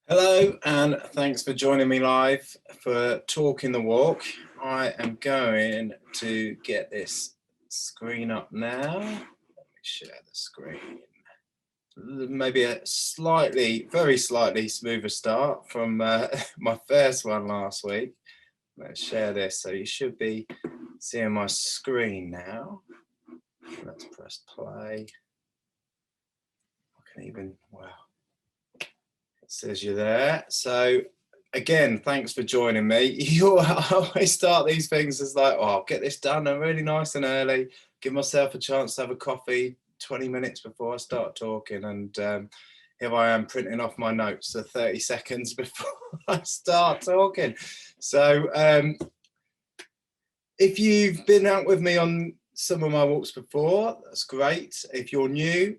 Hello, and thanks for joining me live for Talking the Walk. I am going to get this screen up now. Let me share the screen. Maybe a very slightly smoother start from my first one last week. Let's share this. So you should be seeing my screen now. Let's press play. I can even, wow. It says you're there. So again, thanks for joining me. I always start these things as like, oh, I'll get this done. I'm really nice and early. Give myself a chance to have a coffee 20 minutes before I start talking. And here I am printing off my notes for 30 seconds before I start talking. So if you've been out with me on some of my walks before, that's great. If you're new,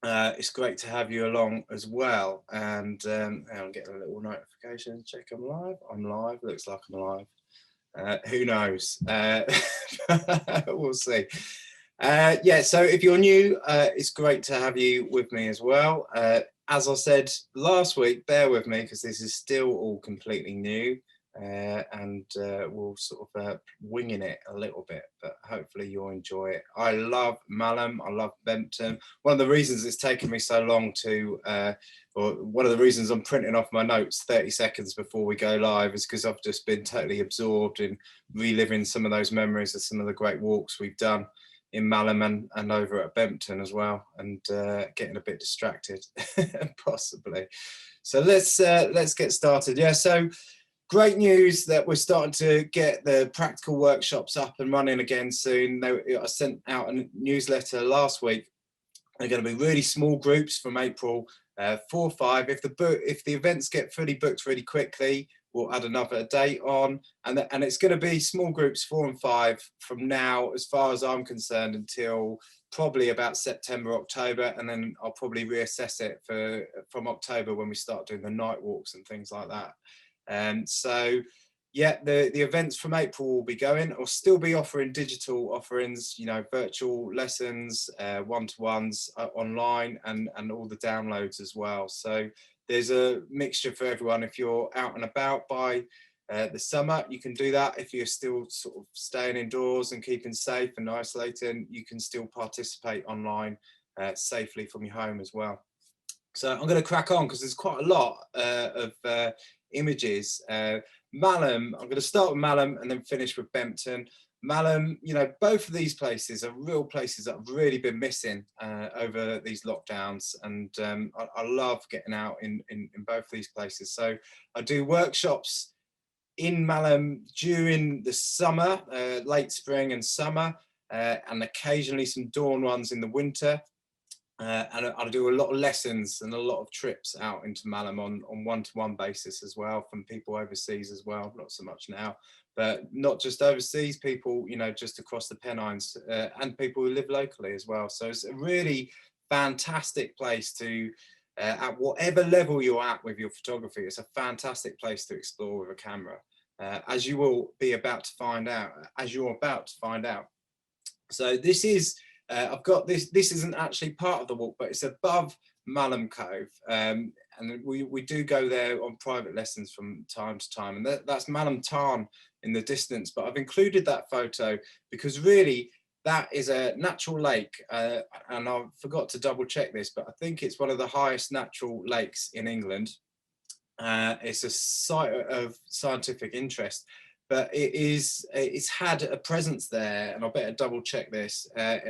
it's great to have you along as well. And I'm getting a little notification. Check I'm live. I'm live. Looks like I'm live. Who knows? We'll see. Yeah, so if you're new, it's great to have you with me as well. As I said last week, bear with me because this is still all completely new. And we'll sort of winging it a little bit, but hopefully you'll enjoy it. I love Malham, I love Bempton. One of the reasons it's taken me so long to, or one of the reasons I'm printing off my notes 30 seconds before we go live is because I've just been totally absorbed in reliving some of those memories of some of the great walks we've done in Malham and over at Bempton as well, and getting a bit distracted possibly. So let's get started. Yeah, so great news that we're starting to get the practical workshops up and running again soon. I sent out a newsletter last week. They're going to be really small groups from April 4 or 5. If the events get fully booked really quickly, we'll add another date on, and it's going to be small groups 4 and 5 from now, as far as I'm concerned, until probably about September, October, and then I'll probably reassess it from October when we start doing the night walks and things like that. So yeah, the events from April will be going. I'll still be offering digital offerings, you know, virtual lessons, one-to-ones online, and all the downloads as well. So there's a mixture for everyone. If you're out and about by the summer, you can do that. If you're still sort of staying indoors and keeping safe and isolating, you can still participate online safely from your home as well. So I'm going to crack on because there's quite a lot of images. Malham, I'm going to start with Malham and then finish with Bempton. Malham, you know, both of these places are real places that I've really been missing over these lockdowns, and I love getting out in both of these places. So I do workshops in Malham during the summer, late spring and summer, and occasionally some dawn ones in the winter. And I do a lot of lessons and a lot of trips out into Malham on one-to-one basis as well, from people overseas as well, not so much now, but not just overseas, people, you know, just across the Pennines, and people who live locally as well. So it's a really fantastic place to, at whatever level you're at with your photography, it's a fantastic place to explore with a camera, as you will be about to find out, So this is, I've got this isn't actually part of the walk, but it's above Malham Cove, and we do go there on private lessons from time to time, and that's Malham Tarn in the distance, but I've included that photo because really that is a natural lake, and I forgot to double check this, but I think it's one of the highest natural lakes in England. It's a site of scientific interest, but it's had a presence there, and I better double check this,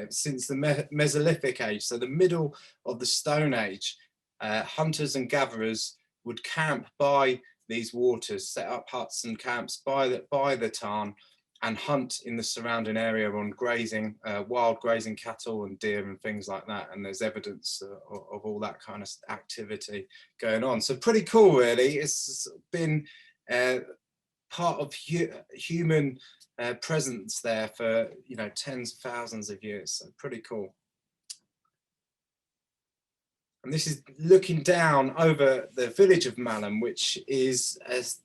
since the Mesolithic age, so the middle of the Stone Age. Hunters and gatherers would camp by these waters, set up huts and camps by the tarn, and hunt in the surrounding area on grazing, wild grazing cattle and deer and things like that. And there's evidence of all that kind of activity going on. So pretty cool, really. It's been part of human presence there for, you know, tens of thousands of years. So pretty cool. And this is looking down over the village of Malham, which is as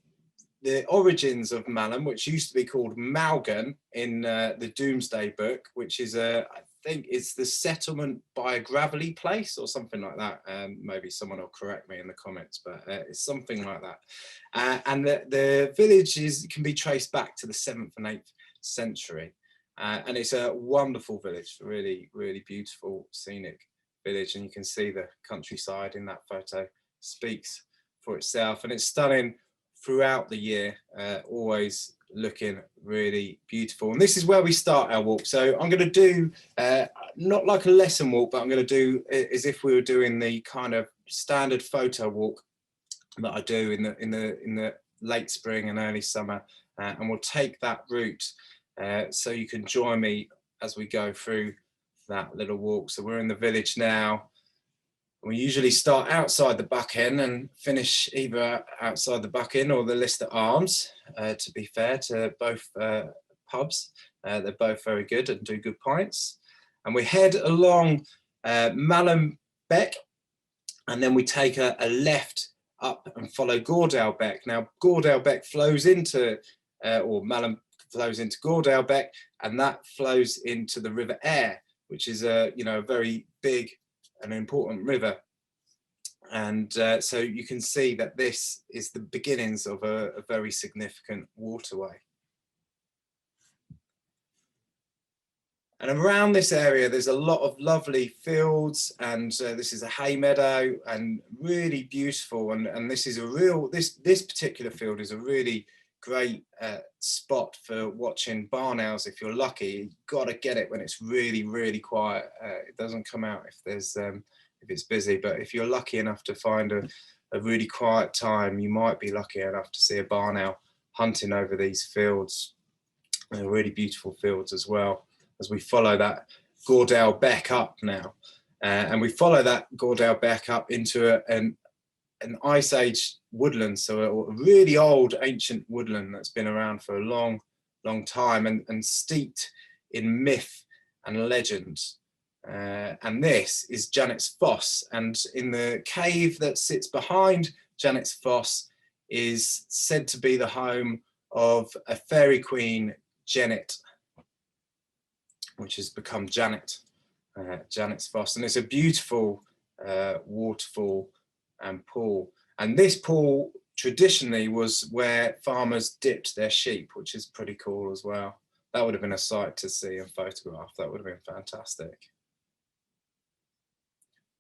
the origins of Malham, which used to be called Malgan in the Domesday Book, which is I think it's the settlement by a gravelly place or something like that. Maybe someone will correct me in the comments, but it's something like that. And the village can be traced back to the 7th and 8th century. And it's a wonderful village, really, really beautiful, scenic village. And you can see the countryside in that photo speaks for itself. And it's stunning throughout the year, always looking really beautiful. And this is where we start our walk. So I'm going to do not like a lesson walk, but I'm going to do as if we were doing the kind of standard photo walk that I do in the late spring and early summer, and we'll take that route so you can join me as we go through that little walk. So we're in the village now. We usually start outside the Buck Inn and finish either outside the Buck Inn or the Lister Arms, to be fair to both pubs. They're both very good and do good pints. And we head along Malham Beck, and then we take a left up and follow Gordale Beck. Now, Gordale Beck flows into, or Malham flows into Gordale Beck, and that flows into the River Aire, which is a very big an important river. And so you can see that this is the beginnings of a very significant waterway. And around this area, there's a lot of lovely fields, and this is a hay meadow and really beautiful. And this is a real, this particular field is a really great spot for watching barn owls. If you're lucky, you've got to get it when it's really, really quiet. It doesn't come out if there's if it's busy, but if you're lucky enough to find a really quiet time, you might be lucky enough to see a barn owl hunting over these fields. They're really beautiful fields as well, as we follow that Gordale Beck up now. And we follow that Gordale Beck up into an Ice Age woodland, so a really old ancient woodland that's been around for a long, long time and steeped in myth and legend. And this is Janet's Foss, and in the cave that sits behind Janet's Foss is said to be the home of a fairy queen, Janet, which has become Janet, Janet's Foss. And it's a beautiful waterfall and pool. And this pool traditionally was where farmers dipped their sheep, which is pretty cool as well. That would have been a sight to see and photograph. That would have been fantastic.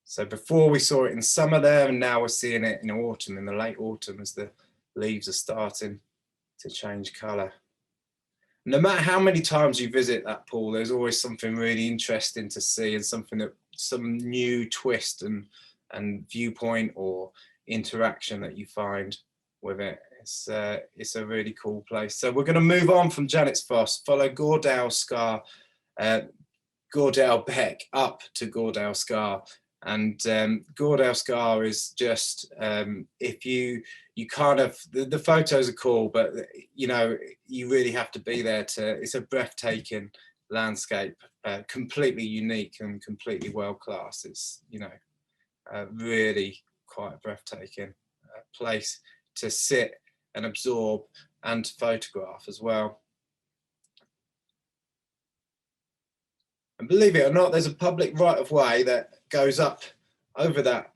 So before we saw it in summer there, and now we're seeing it in autumn, in the late autumn, as the leaves are starting to change colour. No matter how many times you visit that pool, there's always something really interesting to see, and some new twist and viewpoint or interaction that you find with it. It's a really cool place. So we're going to move on from Janet's Foss, follow Gordale Scar, Gordale Beck up to Gordale Scar. And Gordale Scar is just, if you kind of, the photos are cool, but you really have to be there it's a breathtaking landscape, completely unique and completely world class. It's, really quite a breathtaking place to sit and absorb and to photograph as well. And believe it or not, there's a public right of way that goes up over that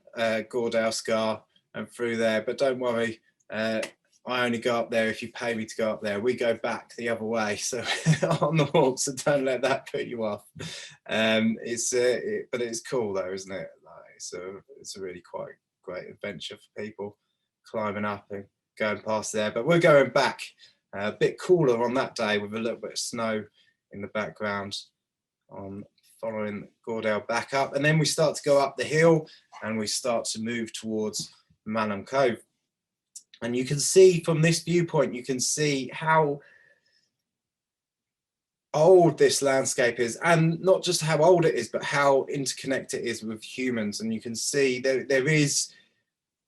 Gordale Scar and through there, but don't worry, I only go up there if you pay me to go up there. We go back the other way, so on the walk, so don't let that put you off. But it's cool though, isn't it? It's a really quite great adventure for people climbing up and going past there. But we're going back, a bit cooler on that day with a little bit of snow in the background, on following Gordale back up, and then we start to go up the hill and we start to move towards Malham Cove. And you can see from this viewpoint, you can see how old this landscape is, and not just how old it is, but how interconnected it is with humans. And you can see there is,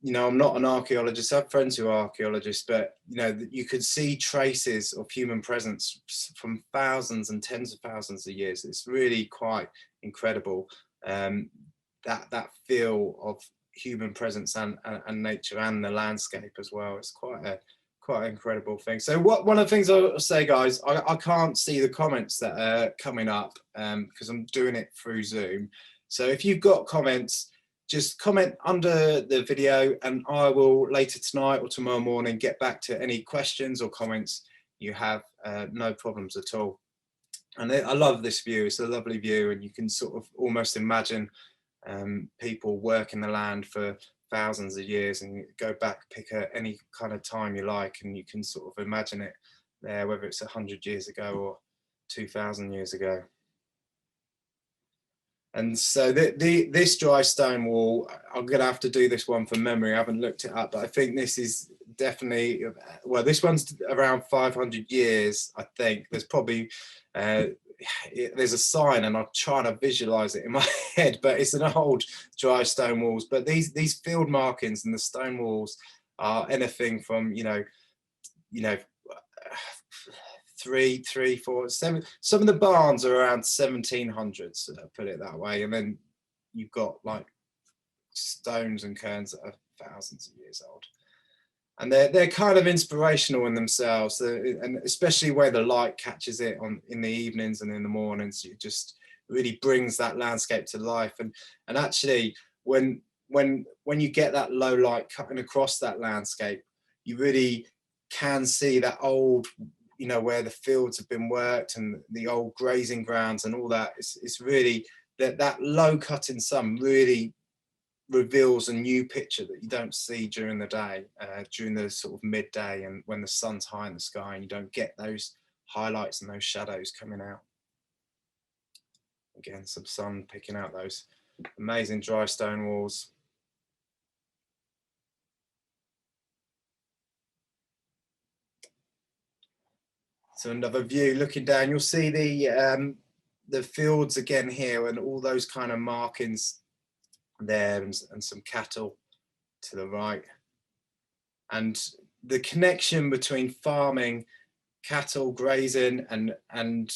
I'm not an archaeologist, I have friends who are archaeologists, but you could see traces of human presence from thousands and tens of thousands of years. It's really quite incredible, that feel of human presence and nature and the landscape as well. It's quite quite an incredible thing. So one of the things I'll say, guys, I can't see the comments that are coming up because I'm doing it through Zoom. So if you've got comments, just comment under the video and I will later tonight or tomorrow morning get back to any questions or comments you have. No problems at all. And I love this view. It's a lovely view, and you can sort of almost imagine people working the land for thousands of years, and you go back, pick any kind of time you like, and you can sort of imagine it there, whether it's 100 years ago or 2,000 years ago. And so this dry stone wall, I'm going to have to do this one from memory. I haven't looked it up, but I think this is definitely, well, this one's around 500 years, I think. There's probably, there's a sign and I'm trying to visualize it in my head, but it's an old dry stone walls. But these field markings and the stone walls are anything from, you know, 3, 4, 7. Some of the barns are around 1700s, put it that way, and then you've got like stones and cairns that are thousands of years old, and they're kind of inspirational in themselves, and especially where the light catches it in the evenings and in the mornings. It just really brings that landscape to life, and actually when you get that low light cutting across that landscape, you really can see that old, you know, where the fields have been worked and the old grazing grounds and all that. It's really that low cutting sun really reveals a new picture that you don't see during the day, during the sort of midday and when the sun's high in the sky, and you don't get those highlights and those shadows coming out. Again, some sun picking out those amazing dry stone walls. So another view looking down, you'll see the fields again here, and all those kind of markings there, and some cattle to the right. And the connection between farming, cattle grazing, and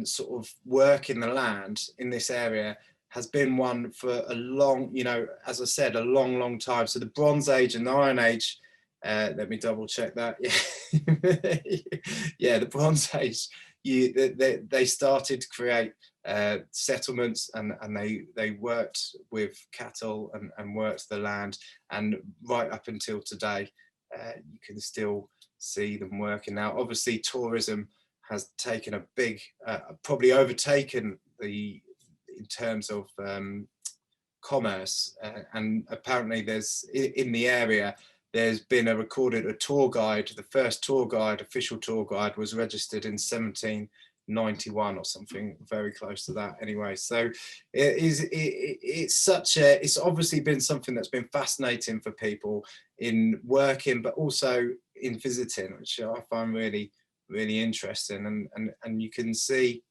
sort of working the land in this area has been one for a long, you know, as I said, a long time. So the Bronze Age and the Iron Age, let me double check that. Yeah, the Bronze Age, they started to create settlements, and they worked with cattle and worked the land, and right up until today, you can still see them working. Now, obviously, tourism has taken a big, probably overtaken in terms of commerce, and apparently there's in the area there's been a tour guide. The first tour guide, official tour guide, was registered in 1791 or something very close to that anyway. So it's obviously been something that's been fascinating for people in working, but also in visiting, which I find really interesting. And you can see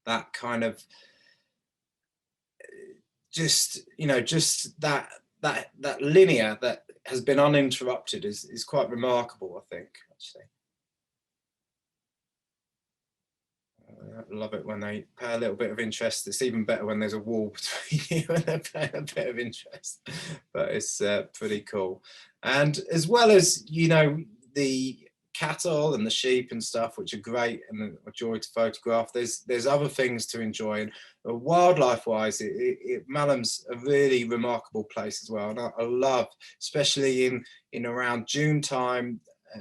that kind of just, you know, just that linear that has been uninterrupted is quite remarkable, I think, actually. I love it when they pay a little bit of interest. It's even better when there's a wall between you and they pay a bit of interest, but it's pretty cool. And as well as, you know, the cattle and the sheep and stuff, which are great and a joy to photograph, there's other things to enjoy. And wildlife wise, Malham's a really remarkable place as well, and I love, especially in around June time,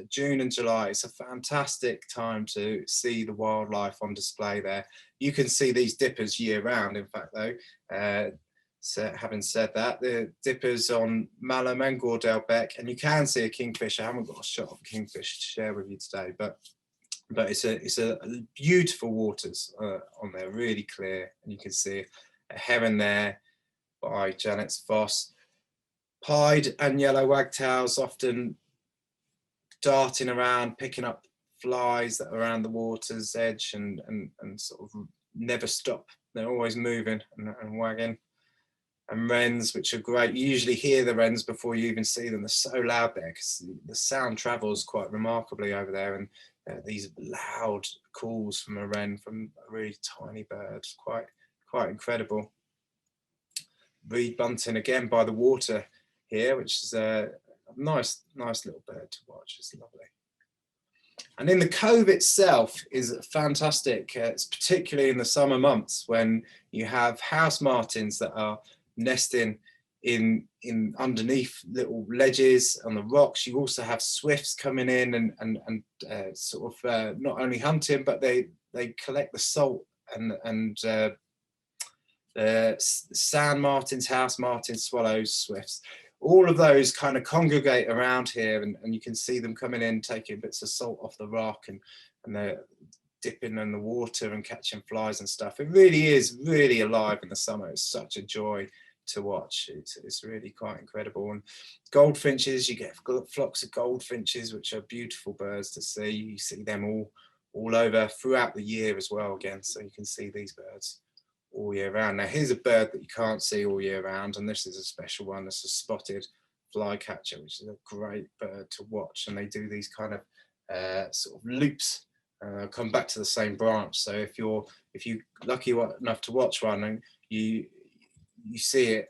June and July, it's a fantastic time to see the wildlife on display there. You can see these dippers year round, in fact, though. So having said that, the dippers on Malham and Gordale Beck, and you can see a kingfish. I haven't got a shot of a kingfish to share with you today, but it's a beautiful waters on there, really clear, and you can see a heron there by Janet's Foss. Pied and yellow wagtails often darting around, picking up flies that are around the water's edge, and sort of never stop. They're always moving and wagging. And wrens, which are great. You usually hear the wrens before you even see them. They're so loud there because the sound travels quite remarkably over there, and these loud calls from a wren, from a really tiny bird, quite incredible. Reed bunting again by the water here, which is Nice little bird to watch. It's lovely. And in the cove itself is fantastic. It's particularly in the summer months when you have house martins that are nesting in underneath little ledges on the rocks. You also have swifts coming in and sort of not only hunting, but they collect the salt and sand martins, house martins, swallows, swifts. All of those kind of congregate around here, and you can see them coming in, taking bits of salt off the rock, and they're dipping in the water and catching flies and stuff. It really is really alive in the summer. It's such a joy to watch. It's really quite incredible. And goldfinches, you get flocks of goldfinches, which are beautiful birds to see. You see them all over throughout the year as well again, so you can see these birds all year round. Now here's a bird that you can't see all year round, and this is a special one. It's a spotted flycatcher, which is a great bird to watch, and they do these kind of sort of loops, come back to the same branch. So if you're lucky enough to watch one and you see it,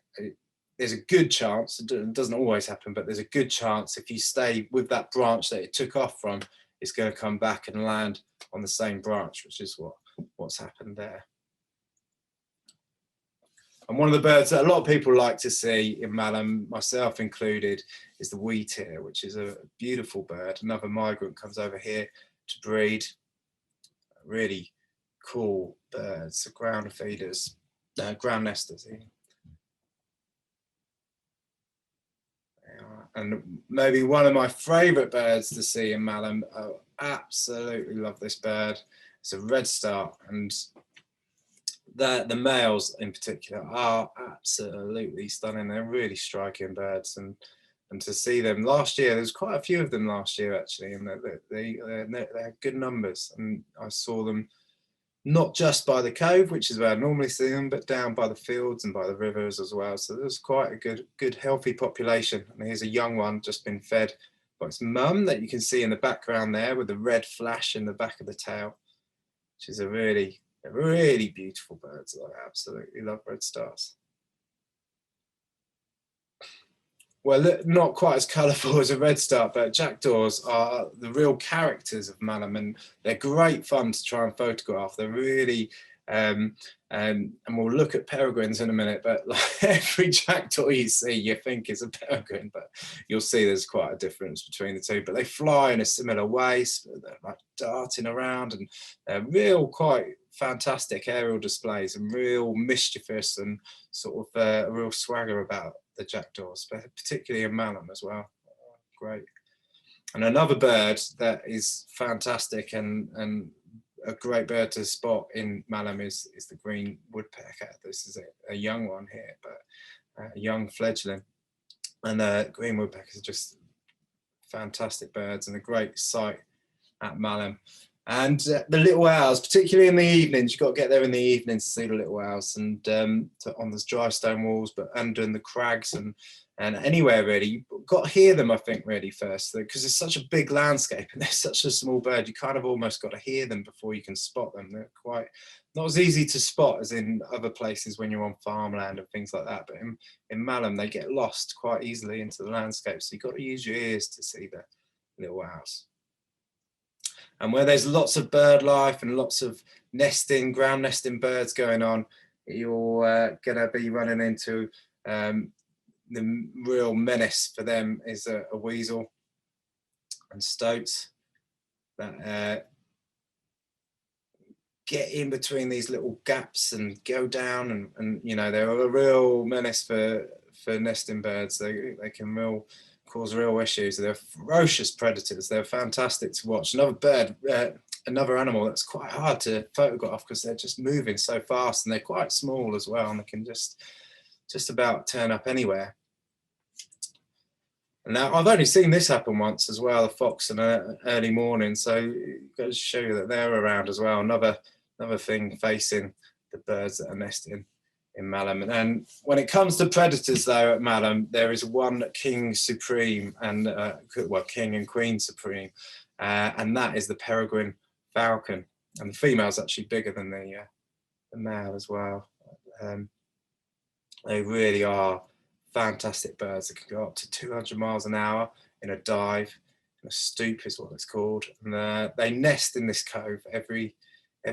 there's a good chance, it doesn't always happen, but there's a good chance if you stay with that branch that it took off from, it's going to come back and land on the same branch, which is what's happened there. And one of the birds that a lot of people like to see in Malham, myself included, is the wheatear, which is a beautiful bird. Another migrant comes over here to breed. Really cool birds, ground feeders, ground nesters. And maybe one of my favourite birds to see in Malham. I absolutely love this bird. It's a redstart, and the males in particular are absolutely stunning. They're really striking birds, and to see them last year, there's quite a few of them last year actually, and they had good numbers. And I saw them not just by the cove, which is where I normally see them, but down by the fields and by the rivers as well. So there's quite a good healthy population. And here's a young one just been fed by its mum that you can see in the background there with the red flash in the back of the tail, which is a really beautiful bird. So I absolutely love redstars. Well, not quite as colourful as a redstart, but jackdaws are the real characters of Malham, and they're great fun to try and photograph. They're really, and we'll look at peregrines in a minute, but like every jackdaw you see, you think is a peregrine, but you'll see there's quite a difference between the two. But they fly in a similar way, so they're like darting around, and they're real quite fantastic aerial displays, and real mischievous, and sort of a real swagger about the jackdaws, but particularly in Malham as well. Great. And another bird that is fantastic and a great bird to spot in Malham is the green woodpecker. This is a young one here, but a young fledgling. And green woodpeckers are just fantastic birds and a great sight at Malham. And the little owls, particularly in the evenings, you've got to get there in the evenings to see the little owls, and on the dry stone walls, but under in the crags and anywhere really. You've got to hear them, I think, really first, because it's such a big landscape and they're such a small bird. You kind of almost got to hear them before you can spot them. They're quite not as easy to spot as in other places when you're on farmland and things like that. But in Malham, they get lost quite easily into the landscape, so you've got to use your ears to see the little owls. And where there's lots of bird life and lots of nesting, ground nesting birds going on, you're going to be running into the real menace for them is a weasel and stoats that get in between these little gaps and go down, and you know, they're a real menace for nesting birds. They can cause real issues. They're ferocious predators. They're fantastic to watch. Another bird, another animal that's quite hard to photograph because they're just moving so fast, and they're quite small as well, and they can just about turn up anywhere. And now I've only seen this happen once as well, a fox in an early morning, so it goes to show you that they're around as well. Another thing facing the birds that are nesting in Malham. And when it comes to predators though at Malham, there is one king supreme, and well, king and queen supreme, and that is the Peregrine Falcon. And the female's actually bigger than the male as well. They really are fantastic birds that can go up to 200 miles an hour in a dive. A stoop is what it's called, and they nest in this cove every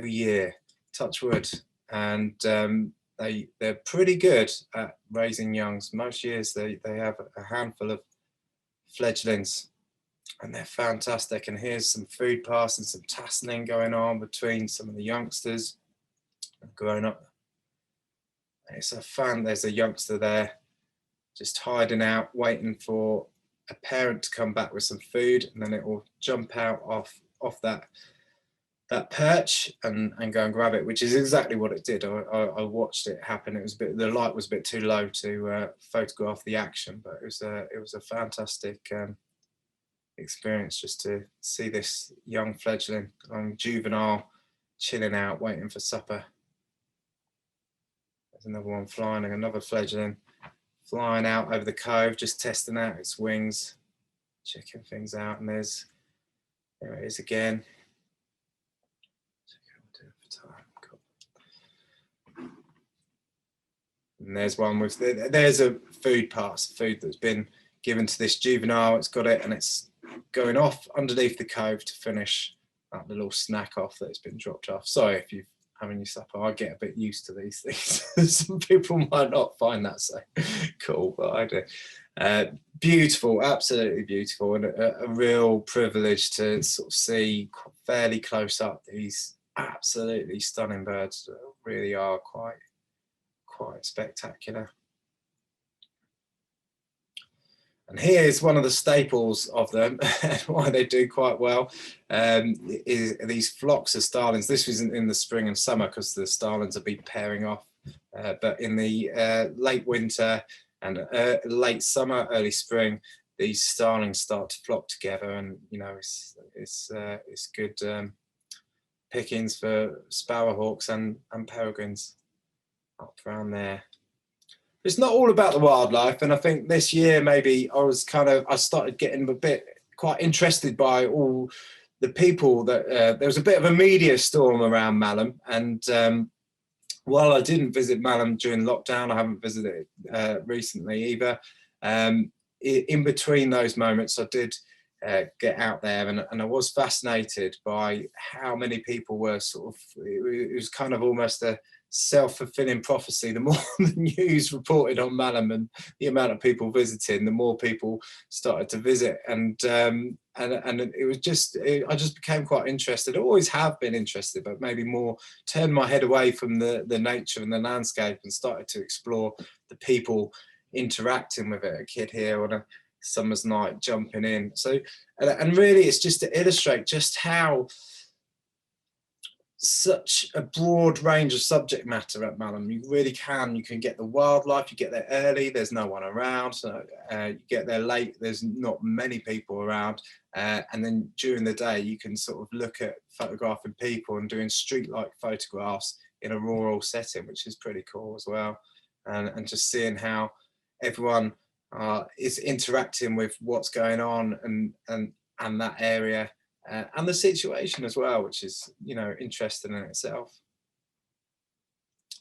year, touch wood, and they're pretty good at raising youngs. Most years they have a handful of fledglings, and they're fantastic. And here's some food pass and some tasseling going on between some of the youngsters growing up. It's a fun. There's a youngster there just hiding out, waiting for a parent to come back with some food, and then it will jump out off that perch and go and grab it, which is exactly what it did. I watched it happen. It was the light was a bit too low to photograph the action, but it was a fantastic experience just to see this young fledgling, juvenile, chilling out, waiting for supper. There's another one flying, and another fledgling flying out over the cove, just testing out its wings, checking things out. And there it is again. And there's one with, there's a food that's been given to this juvenile. It's got it, and it's going off underneath the cove to finish that little snack off that's been dropped off. Sorry if you're having your supper. I get a bit used to these things. Some people might not find that so cool, but I do. Beautiful, absolutely beautiful, and a real privilege to sort of see fairly close up these absolutely stunning birds that really are quite spectacular. And here's one of the staples of them, and why they do quite well, is these flocks of starlings. This isn't in the spring and summer because the starlings will be pairing off, but in the late winter and late summer, early spring, these starlings start to flock together, and it's good pickings for sparrowhawks and peregrines up around there. It's not all about the wildlife, and I think this year maybe I started getting a bit quite interested by all the people that there was a bit of a media storm around Malham, and while I didn't visit Malham during lockdown, I haven't visited it recently either. In between those moments, I did get out there, and I was fascinated by how many people were sort of, it was kind of almost a self-fulfilling prophecy. The more the news reported on Malham and the amount of people visiting, the more people started to visit, and it was just, I just became quite interested. I always have been interested, but maybe more turned my head away from the nature and the landscape and started to explore the people interacting with it. A kid here on a summer's night jumping in. So, and really it's just to illustrate just how such a broad range of subject matter at Malham. You really can. You can get the wildlife. You get there early. There's no one around. So you get there late. There's not many people around. And then during the day, you can sort of look at photographing people and doing street-like photographs in a rural setting, which is pretty cool as well. And just seeing how everyone is interacting with what's going on and that area. And the situation as well, which is, interesting in itself.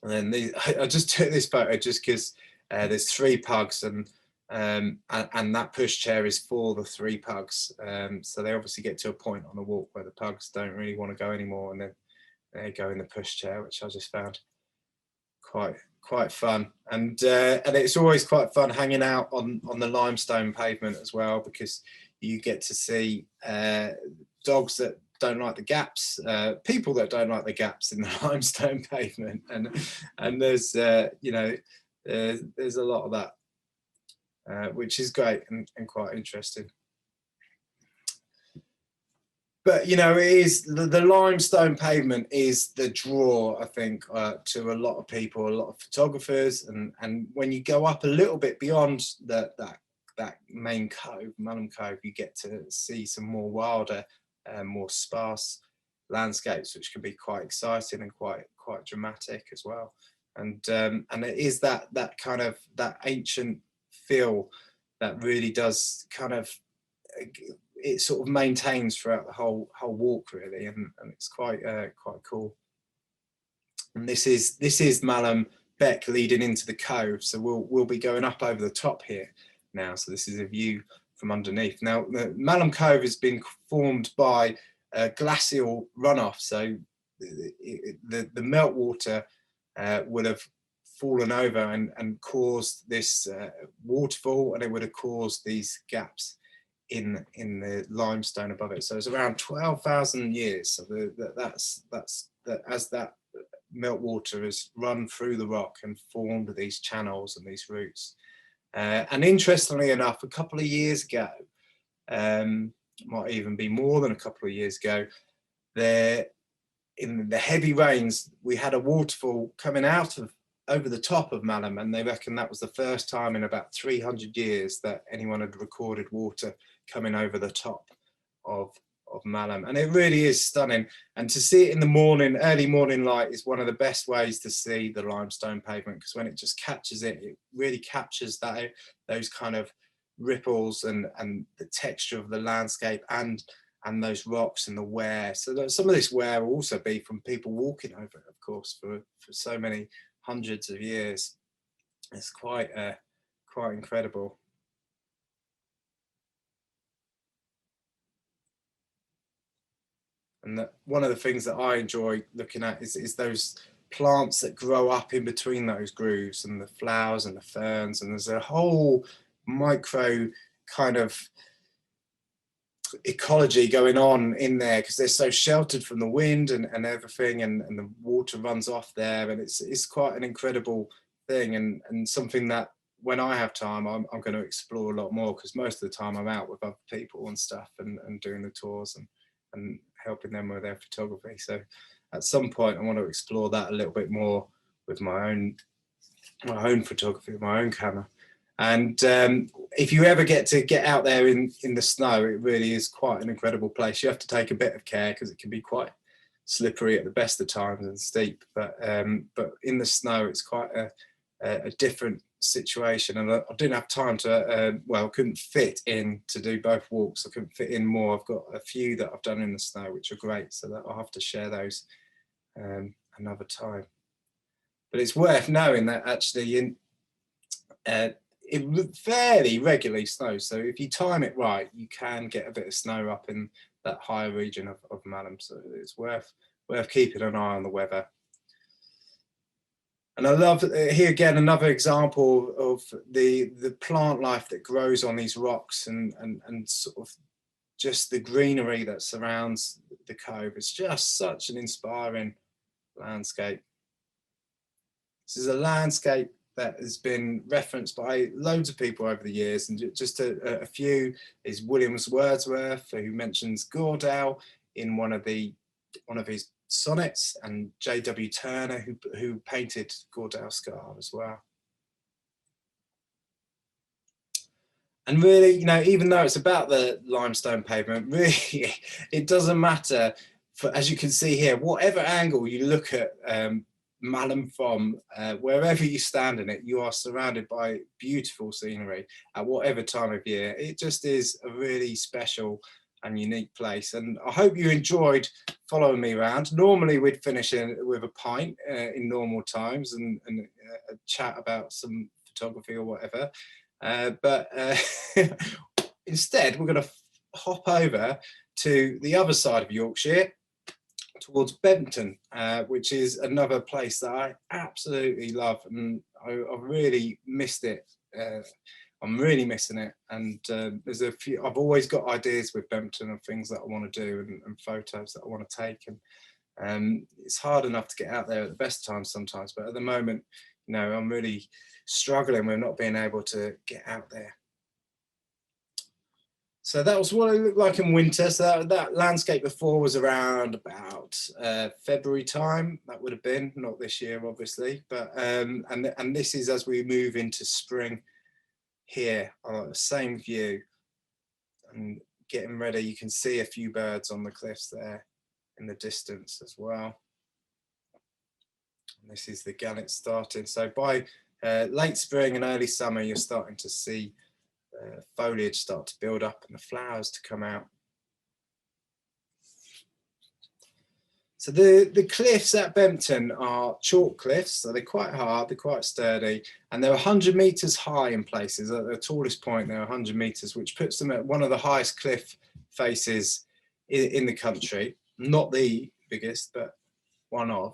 And then I just took this photo just because there's 3 pugs, and that pushchair is for the 3 pugs. So they obviously get to a point on the walk where the pugs don't really want to go anymore, and then they go in the pushchair, which I just found quite fun. And it's always quite fun hanging out on the limestone pavement as well, because you get to see dogs that don't like the gaps, people that don't like the gaps in the limestone pavement, and there's there's a lot of that, which is great and quite interesting. But it is the limestone pavement is the draw, I think, to a lot of people, a lot of photographers, and when you go up a little bit beyond that main cove, Malham Cove, you get to see some more wilder, more sparse landscapes, which can be quite exciting and quite dramatic as well. And it is that kind of that ancient feel that really does kind of, it sort of maintains throughout the whole walk really, and it's quite cool. And this is Malham beck leading into the cove. So we'll be going up over the top here now. So this is a view from underneath. Now, the Malham Cove has been formed by glacial runoff. So the meltwater would have fallen over and caused this waterfall, and it would have caused these gaps in the limestone above it. So it's around 12,000 years. So as that meltwater has run through the rock and formed these channels and these roots. And interestingly enough, a couple of years ago, might even be more than a couple of years ago, there in the heavy rains, we had a waterfall coming out of over the top of Malham, and they reckon that was the first time in about 300 years that anyone had recorded water coming over the top of Malham. And it really is stunning, and to see it in the morning, early morning light, is one of the best ways to see the limestone pavement, because when it just catches it, it really captures that, those kind of ripples and the texture of the landscape and those rocks and the wear. So some of this wear will also be from people walking over it, of course, for so many hundreds of years. It's quite incredible. And one of the things that I enjoy looking at is those plants that grow up in between those grooves, and the flowers and the ferns, and there's a whole micro kind of ecology going on in there, because they're so sheltered from the wind and everything, and the water runs off there, and it's quite an incredible thing, and something that when I have time I'm going to explore a lot more, because most of the time I'm out with other people and stuff, and doing the tours and helping them with their photography. So at some point I want to explore that a little bit more with my own photography, my own camera. And if you ever get out there in the snow, it really is quite an incredible place. You have to take a bit of care, because it can be quite slippery at the best of times and steep. But in the snow, it's quite a different situation. And I didn't have time to, couldn't fit in to do both walks. I couldn't fit in more. I've got a few that I've done in the snow, which are great. So that I'll have to share those another time. But it's worth knowing that actually it fairly regularly snows, so if you time it right, you can get a bit of snow up in that higher region of Malham. So it's worth keeping an eye on the weather. And I love here again another example of the plant life that grows on these rocks, and sort of just the greenery that surrounds the cove. It's just such an inspiring landscape. This is a landscape that has been referenced by loads of people over the years, and just a few is William Wordsworth, who mentions Goredale in one of his sonnets, and J.W. Turner, who painted Goredale Scar as well. And really, even though it's about the limestone pavement, really it doesn't matter, as you can see here, whatever angle you look at Malham from, wherever you stand in it, you are surrounded by beautiful scenery at whatever time of year. It just is a really special and unique place, and I hope you enjoyed following me around. Normally we'd finish with a pint in normal times and a chat about some photography or whatever, but instead we're going to hop over to the other side of Yorkshire, towards Bempton, which is another place that I absolutely love, and I've really missed it. I'm really missing it, and there's a few. I've always got ideas with Bempton of things that I want to do and photos that I want to take, and it's hard enough to get out there at the best times sometimes. But at the moment, I'm really struggling with not being able to get out there. So that was what it looked like in winter. So that landscape before was around about February time. That would have been, not this year, obviously, but and this is as we move into spring here, the same view, and getting ready. You can see a few birds on the cliffs there in the distance as well. And this is the gannet starting. So by late spring and early summer, you're starting to see foliage start to build up and the flowers to come out. So the cliffs at Bempton are chalk cliffs, so they're quite hard, they're quite sturdy, and they're 100 metres high in places. At the tallest point, they're 100 metres, which puts them at one of the highest cliff faces in the country. Not the biggest, but one of.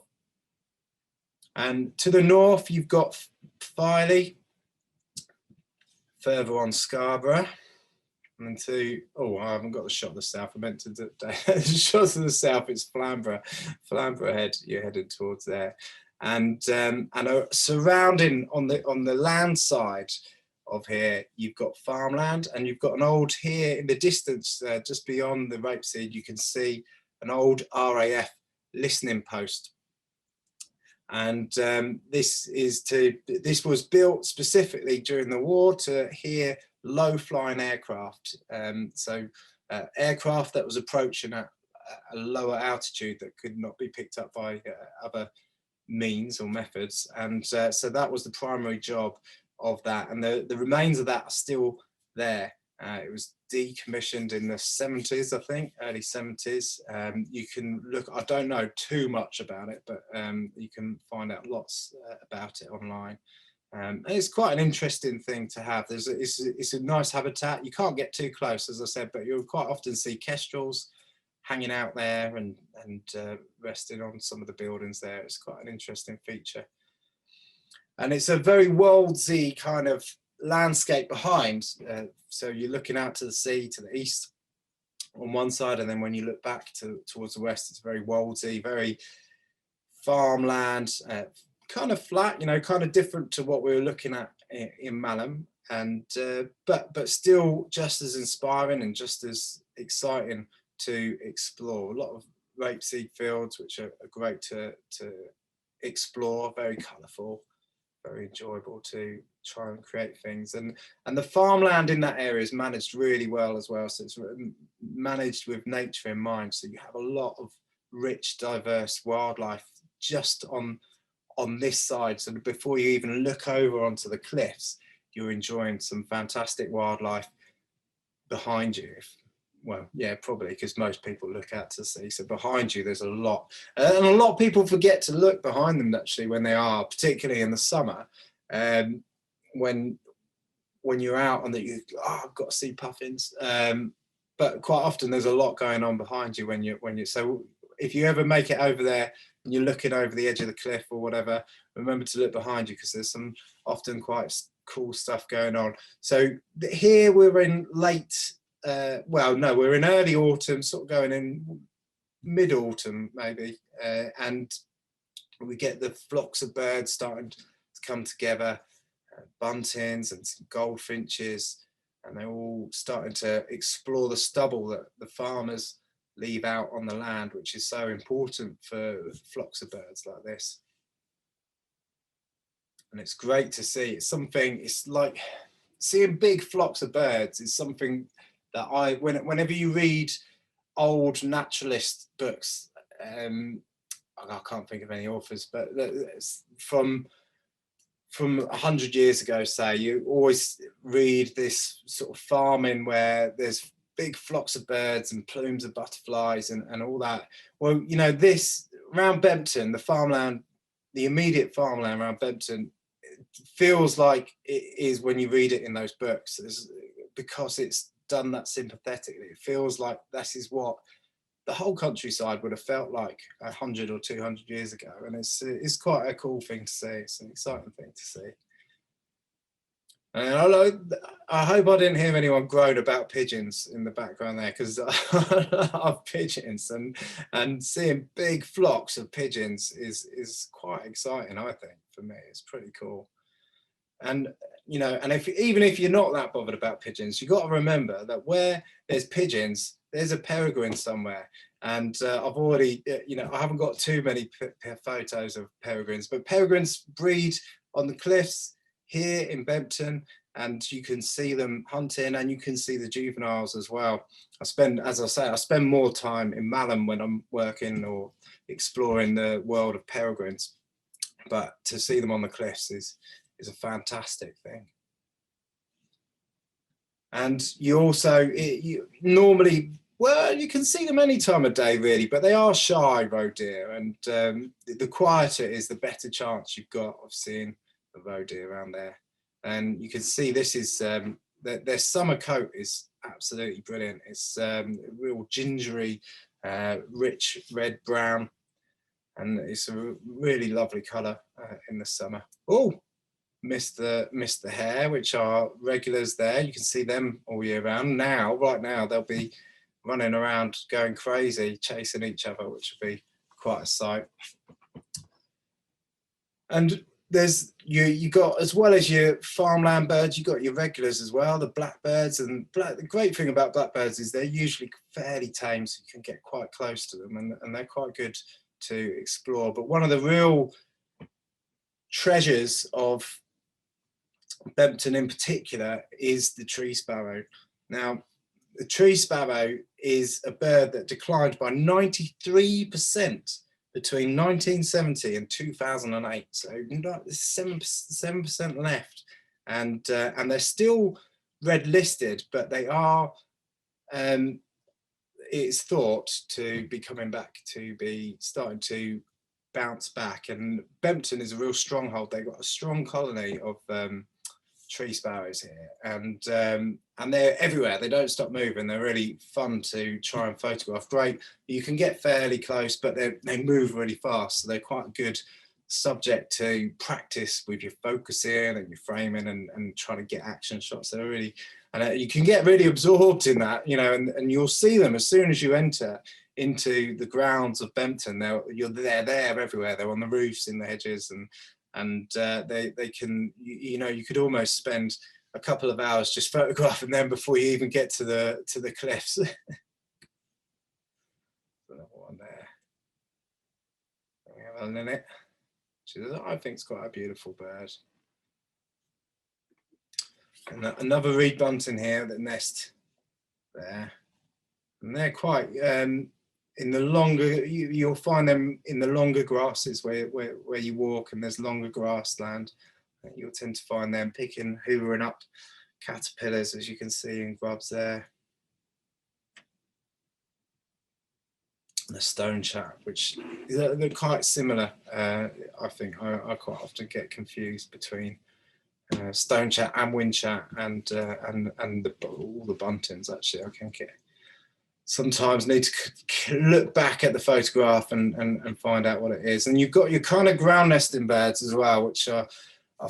And to the north, you've got Filey, further on Scarborough. And to, oh, I haven't got the shot of the south. I meant to do the shots of the south. It's Flamborough Head. You're headed towards there, and surrounding on the land side of here, you've got farmland, and you've got an old here in the distance, just beyond the rapeseed. You can see an old RAF listening post, and this was built specifically during the war to hear low-flying aircraft, aircraft that was approaching at a lower altitude that could not be picked up by other means or methods, and so that was the primary job of that, and the remains of that are still there. It was decommissioned in the 70s, I think, early 70s. You can look, I don't know too much about it, but you can find out lots about it online. And it's quite an interesting thing to have. It's a nice habitat. You can't get too close, as I said, but you'll quite often see kestrels hanging out there and resting on some of the buildings there. It's quite an interesting feature. And it's a very woldsey kind of landscape behind. So you're looking out to the sea, to the east on one side, and then when you look back towards the west, it's very woldsey, very farmland, kind of flat, you know, kind of different to what we were looking at in Malham, and but still just as inspiring and just as exciting to explore. A lot of rapeseed fields which are great to explore, very colourful, very enjoyable to try and create things, and the farmland in that area is managed really well as well, so it's managed with nature in mind, so you have a lot of rich, diverse wildlife just on this side. So before you even look over onto the cliffs, you're enjoying some fantastic wildlife behind you. Well, yeah, probably, because most people look out to sea. So behind you, there's a lot. And a lot of people forget to look behind them, actually, when they are, particularly in the summer. When you're out and that you, I've got to see puffins. But quite often there's a lot going on behind you when you so if you ever make it over there and you're looking over the edge of the cliff or whatever, remember to look behind you, because there's some often quite cool stuff going on. So here we're in late, well, no, we're in early autumn, sort of going in mid-autumn maybe, and we get the flocks of birds starting to come together, buntings and some goldfinches, and they're all starting to explore the stubble that the farmers leave out on the land, which is so important for flocks of birds like this. And it's great to see. It's something, it's like seeing big flocks of birds is something that whenever you read old naturalist books, I can't think of any authors, but from 100 years ago, say, you always read this sort of farming where there's big flocks of birds and plumes of butterflies and all that. Well, you know, this around Bempton, the farmland, the immediate farmland around Bempton, feels like it is when you read it in those books, because it's done that sympathetically. It feels like this is what the whole countryside would have felt like 100 or 200 years ago, and it's quite a cool thing to see. It's an exciting thing to see. And I hope I didn't hear anyone groan about pigeons in the background there, because I love pigeons, and seeing big flocks of pigeons is quite exciting, I think, for me. It's pretty cool. And you know, and even if you're not that bothered about pigeons, you've got to remember that where there's pigeons, there's a peregrine somewhere. And I've already, you know, I haven't got too many photos of peregrines, but peregrines breed on the cliffs here in Bempton, and you can see them hunting, and you can see the juveniles as well. As I say, I spend more time in Malham when I'm working or exploring the world of peregrines, but to see them on the cliffs is a fantastic thing. And you also, normally Well, you can see them any time of day, really, but they are shy roe deer, and the quieter it is, the better chance you've got of seeing a roe deer around there. And you can see this is their summer coat is absolutely brilliant. It's real gingery, rich red brown, and it's a really lovely colour in the summer. Oh, missed the hare, which are regulars there. You can see them all year round. Now, right now, they'll be running around going crazy, chasing each other, which will be quite a sight. And there's you got, as well as your farmland birds, you got your regulars as well, the blackbirds. And the great thing about blackbirds is they're usually fairly tame, so you can get quite close to them, and they're quite good to explore. But one of the real treasures of Bempton in particular is the tree sparrow. Now, the tree sparrow is a bird that declined by 93% between 1970 and 2008. So 7% left, and they're still red listed, but they are. It's thought to be coming back, to be starting to bounce back. And Bempton is a real stronghold. They've got a strong colony of tree sparrows here, and they're everywhere. They don't stop moving. They're really fun to try and photograph. Great, you can get fairly close, but they move really fast, so they're quite a good subject to practice with your focusing and your framing and trying to get action shots. They're really, and you can get really absorbed in that, you know, and you'll see them as soon as you enter into the grounds of Bempton. They're there everywhere. They're on the roofs, in the hedges, and they can, you know, you could almost spend a couple of hours just photographing them before you even get to the cliffs. Another one there. We have a linnet, which is, I think, it's quite a beautiful bird. And another reed bunting here that nest there, and they're quite in the longer, you'll find them in the longer grasses where you walk, and there's longer grassland. You'll tend to find them hoovering up caterpillars, as you can see, and grubs there. And the stone chat, which they're quite similar. I think I quite often get confused between stone chat and wind chat, and all the buntings. Actually, I can sometimes need to look back at the photograph and find out what it is. And you've got your kind of ground nesting birds as well, which are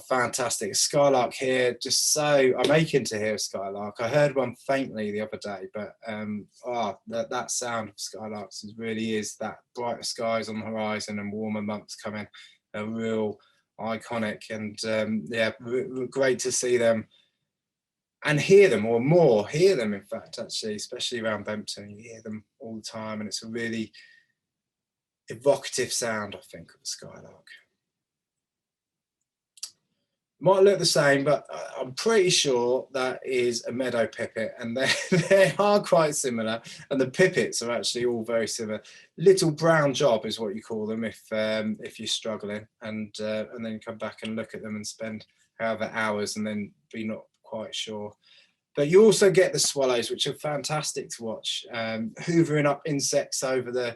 fantastic. A skylark here, just so I'm aching to hear a skylark. I heard one faintly the other day, but that sound of skylarks really is that brighter skies on the horizon and warmer months coming. A real iconic, and yeah, great to see them and hear them, or more hear them, in fact, actually, especially around Bempton. You hear them all the time, and it's a really evocative sound, I think, of the skylark. Might look the same, but I'm pretty sure that is a meadow pipit, and they are quite similar, and the pipits are actually all very similar. Little brown job is what you call them if you're struggling, and then come back and look at them and spend however hours and then be not quite sure. But you also get the swallows, which are fantastic to watch, hoovering up insects over the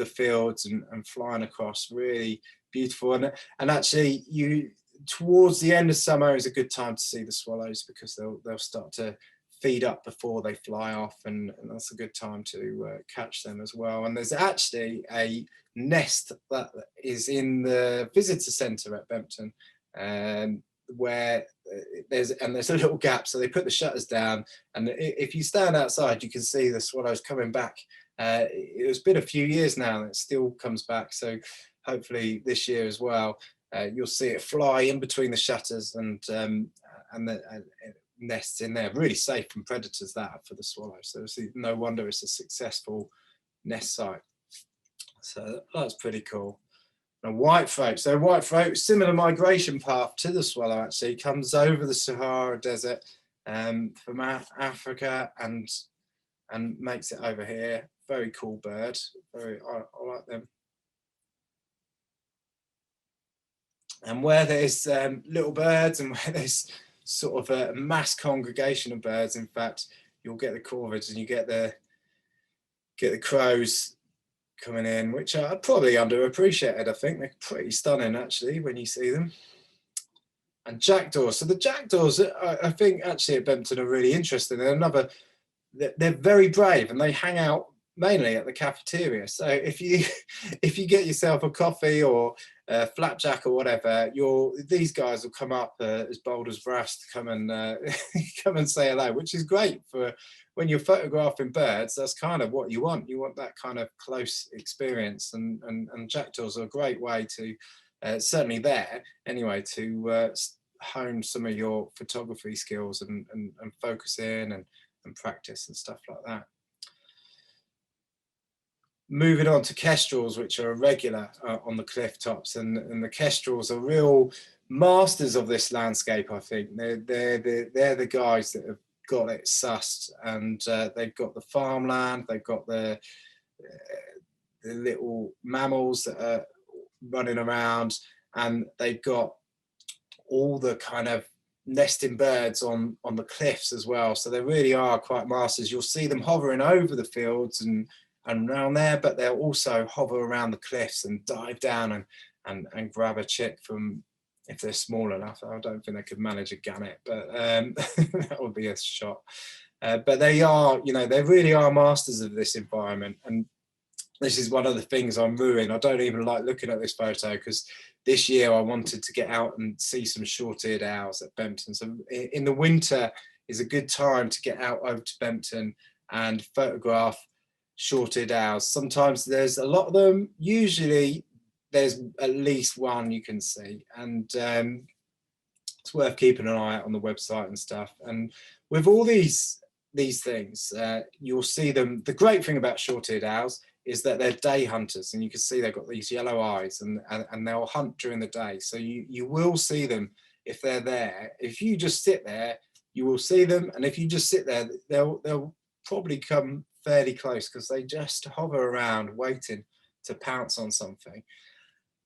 fields and flying across. Really beautiful, and actually towards the end of summer is a good time to see the swallows, because they'll start to feed up before they fly off, and that's a good time to catch them as well. And there's actually a nest that is in the visitor centre at Bempton, where there's a little gap, so they put the shutters down, and if you stand outside you can see the swallows coming back. It's been a few years now and it still comes back, so hopefully this year as well you'll see it fly in between the shutters, and the nests in there. Really safe from predators, that, for the swallow. So no wonder it's a successful nest site. So that's pretty cool. And whitethroat. So whitethroat, similar migration path to the swallow, actually comes over the Sahara Desert from Africa and makes it over here. Very cool bird. I like them. And where there's little birds, and where there's sort of a mass congregation of birds, in fact, you'll get the corvids, and you get the get the crows coming in, which are probably underappreciated. I think they're pretty stunning actually when you see them. And jackdaws. So the jackdaws, I think actually at Bempton are really interesting. They're very brave, and they hang out mainly at the cafeteria. So if you get yourself a coffee or a flapjack or whatever, these guys will come up as bold as brass to come and come and say hello, which is great for when you're photographing birds. That's kind of what you want. You want that kind of close experience, and jackdaws are a great way to certainly there anyway to hone some of your photography skills and focus in and practice and stuff like that. Moving on to kestrels, which are regular on the cliff tops, and the kestrels are real masters of this landscape. I think they're the guys that have got it sussed, and they've got the farmland, they've got the little mammals that are running around, and they've got all the kind of nesting birds on the cliffs as well. So they really are quite masters. You'll see them hovering over the fields and around there, but they'll also hover around the cliffs and dive down and grab a chick from, if they're small enough. I don't think they could manage a gannet, but that would be a shot. But they are, you know, they really are masters of this environment. And this is one of the things I'm ruining. I don't even like looking at this photo because this year I wanted to get out and see some short-eared owls at Bempton. So in the winter is a good time to get out over to Bempton and photograph short-eared owls. Sometimes there's a lot of them. Usually there's at least one you can see, and it's worth keeping an eye out on the website and stuff. And with all these things, you'll see them. The great thing about short-eared owls is that they're day hunters, and you can see they've got these yellow eyes, and they'll hunt during the day. So you will see them if they're there. If you just sit there, you will see them, and if you just sit there, they'll probably come fairly close because they just hover around waiting to pounce on something.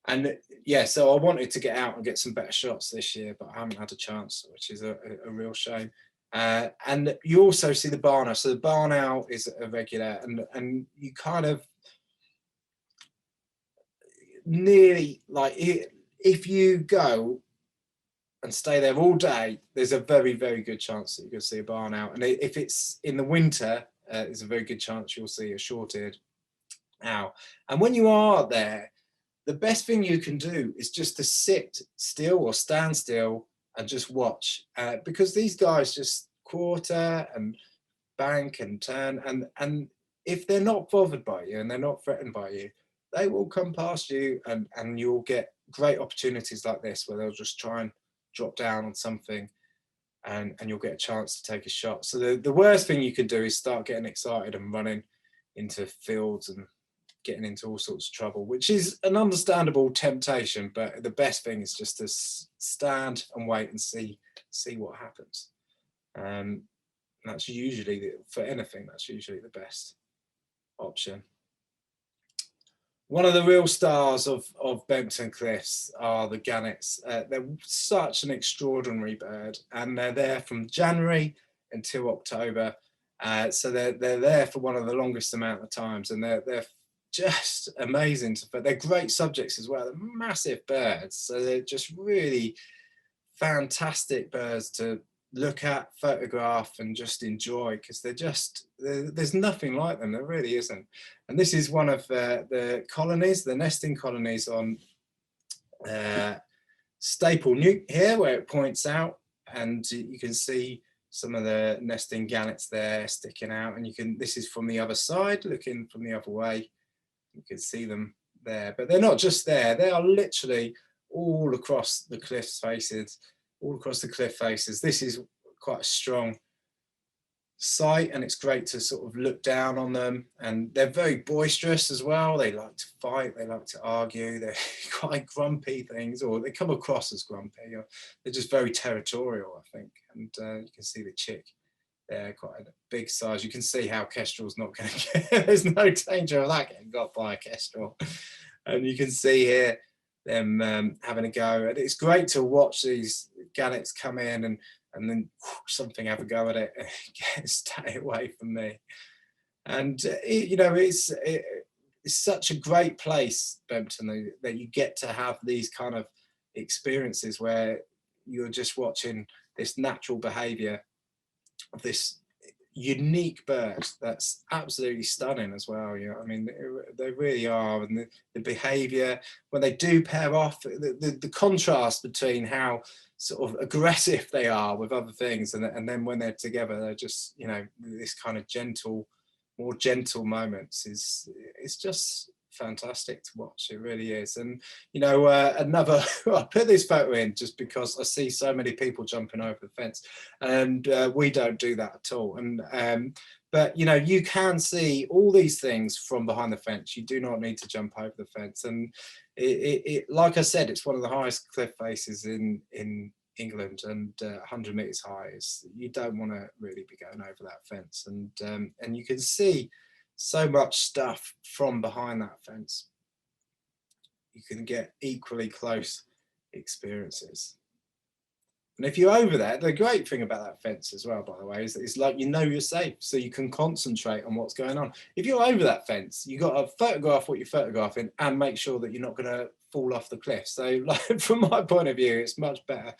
And yeah, so I wanted to get out and get some better shots this year, but I haven't had a chance, which is a real shame. And you also see the barn owl. So the barn owl is a regular, and you kind of nearly, like, if you go and stay there all day, there's a very, very good chance that you're going to see a barn owl. And if it's in the winter, there's a very good chance you'll see a short-eared owl. And when you are there, the best thing you can do is just to sit still or stand still and just watch, because these guys just quarter and bank and turn, and if they're not bothered by you and they're not threatened by you, they will come past you, and you'll get great opportunities like this where they'll just try and drop down on something, and you'll get a chance to take a shot. So the worst thing you can do is start getting excited and running into fields and getting into all sorts of trouble, which is an understandable temptation, but the best thing is just to stand and wait and see what happens. That's usually, for anything, that's usually the best option. One of the real stars of Bempton Cliffs are the gannets. They're such an extraordinary bird, and they're there from January until October. So they're there for one of the longest amount of times, and they're just amazing. But they're great subjects as well. They're massive birds, so they're just really fantastic birds to look at, photograph, and just enjoy, because there's nothing like them. There really isn't. And this is one of the colonies, the nesting colonies on Staple Newt here, where it points out, and you can see some of the nesting gannets there sticking out, and this is from the other side, looking from the other way, you can see them there. But they're not just there, they are literally all across the cliff faces. This is quite a strong sight, and it's great to sort of look down on them. And they're very boisterous as well. They like to fight, they like to argue, they're quite grumpy things, or they come across as grumpy, or they're just very territorial, I think. And you can see the chick there, quite a big size. You can see how Kestrel's not going to get, there's no danger of that getting got by a Kestrel. And you can see here them having a go, and it's great to watch these gannets come in and then something have a go at it and stay away from me. And you know, it's such a great place, Bempton, that you get to have these kind of experiences where you're just watching this natural behaviour of this unique bird that's absolutely stunning as well. You know, I mean, they really are, and the behaviour when they do pair off, the contrast between how sort of aggressive they are with other things, and then when they're together, they're just, you know, this kind of gentle, more gentle moments is, it's just fantastic to watch. It really is. And you know, another I put this photo in just because I see so many people jumping over the fence, and we don't do that at all. And but you know, you can see all these things from behind the fence. You do not need to jump over the fence. And it like I said, it's one of the highest cliff faces in England, and 100 meters high. Is, you don't want to really be going over that fence, and you can see so much stuff from behind that fence. You can get equally close experiences. And if you're over there, the great thing about that fence as well, by the way, is it's like, you know, you're safe, so you can concentrate on what's going on. If you're over that fence, you got to photograph what you're photographing and make sure that you're not going to fall off the cliff. So like, from my point of view, it's much better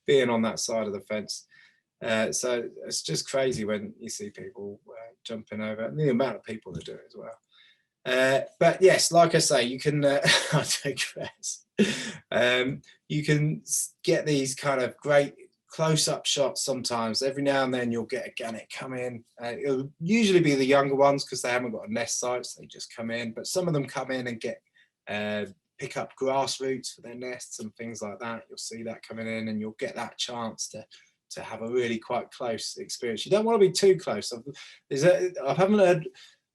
being on that side of the fence. So it's just crazy when you see people jumping over, and the amount of people that do it as well. But yes, like I say, you can I digress. You can get these kind of great close-up shots sometimes. Every now and then you'll get a gannet come in. It'll usually be the younger ones because they haven't got a nest site, so they just come in. But some of them come in and get pick up grass roots for their nests and things like that. You'll see that coming in, and you'll get that chance to have a really quite close experience. You don't want to be too close. I haven't heard.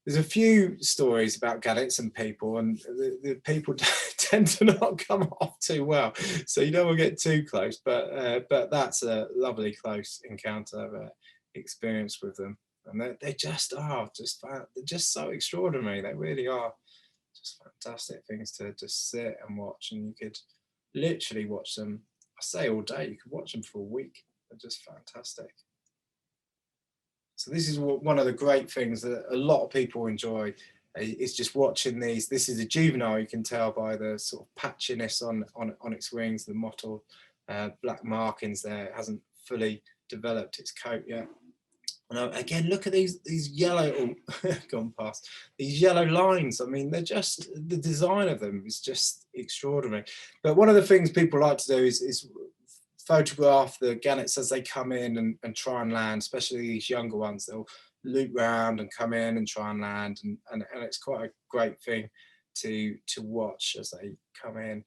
There's a few stories about gannets and people, and the people tend to not come off too well. So you don't want to get too close, but that's a lovely close encounter experience with them, and they just are they're just so extraordinary. They really are just fantastic things to just sit and watch, and you could literally watch them. I say all day. You could watch them for a week. They're just fantastic. So this is one of the great things that a lot of people enjoy, is just watching these. This is a juvenile. You can tell by the sort of patchiness on its wings, the mottled black markings there. It hasn't fully developed its coat yet. And again, look at these yellow, gone past, these yellow lines. I mean, they're just, the design of them is just extraordinary. But one of the things people like to do is photograph the gannets as they come in and try and land, especially these younger ones. They'll loop round and come in and try and land, and it's quite a great thing to watch as they come in.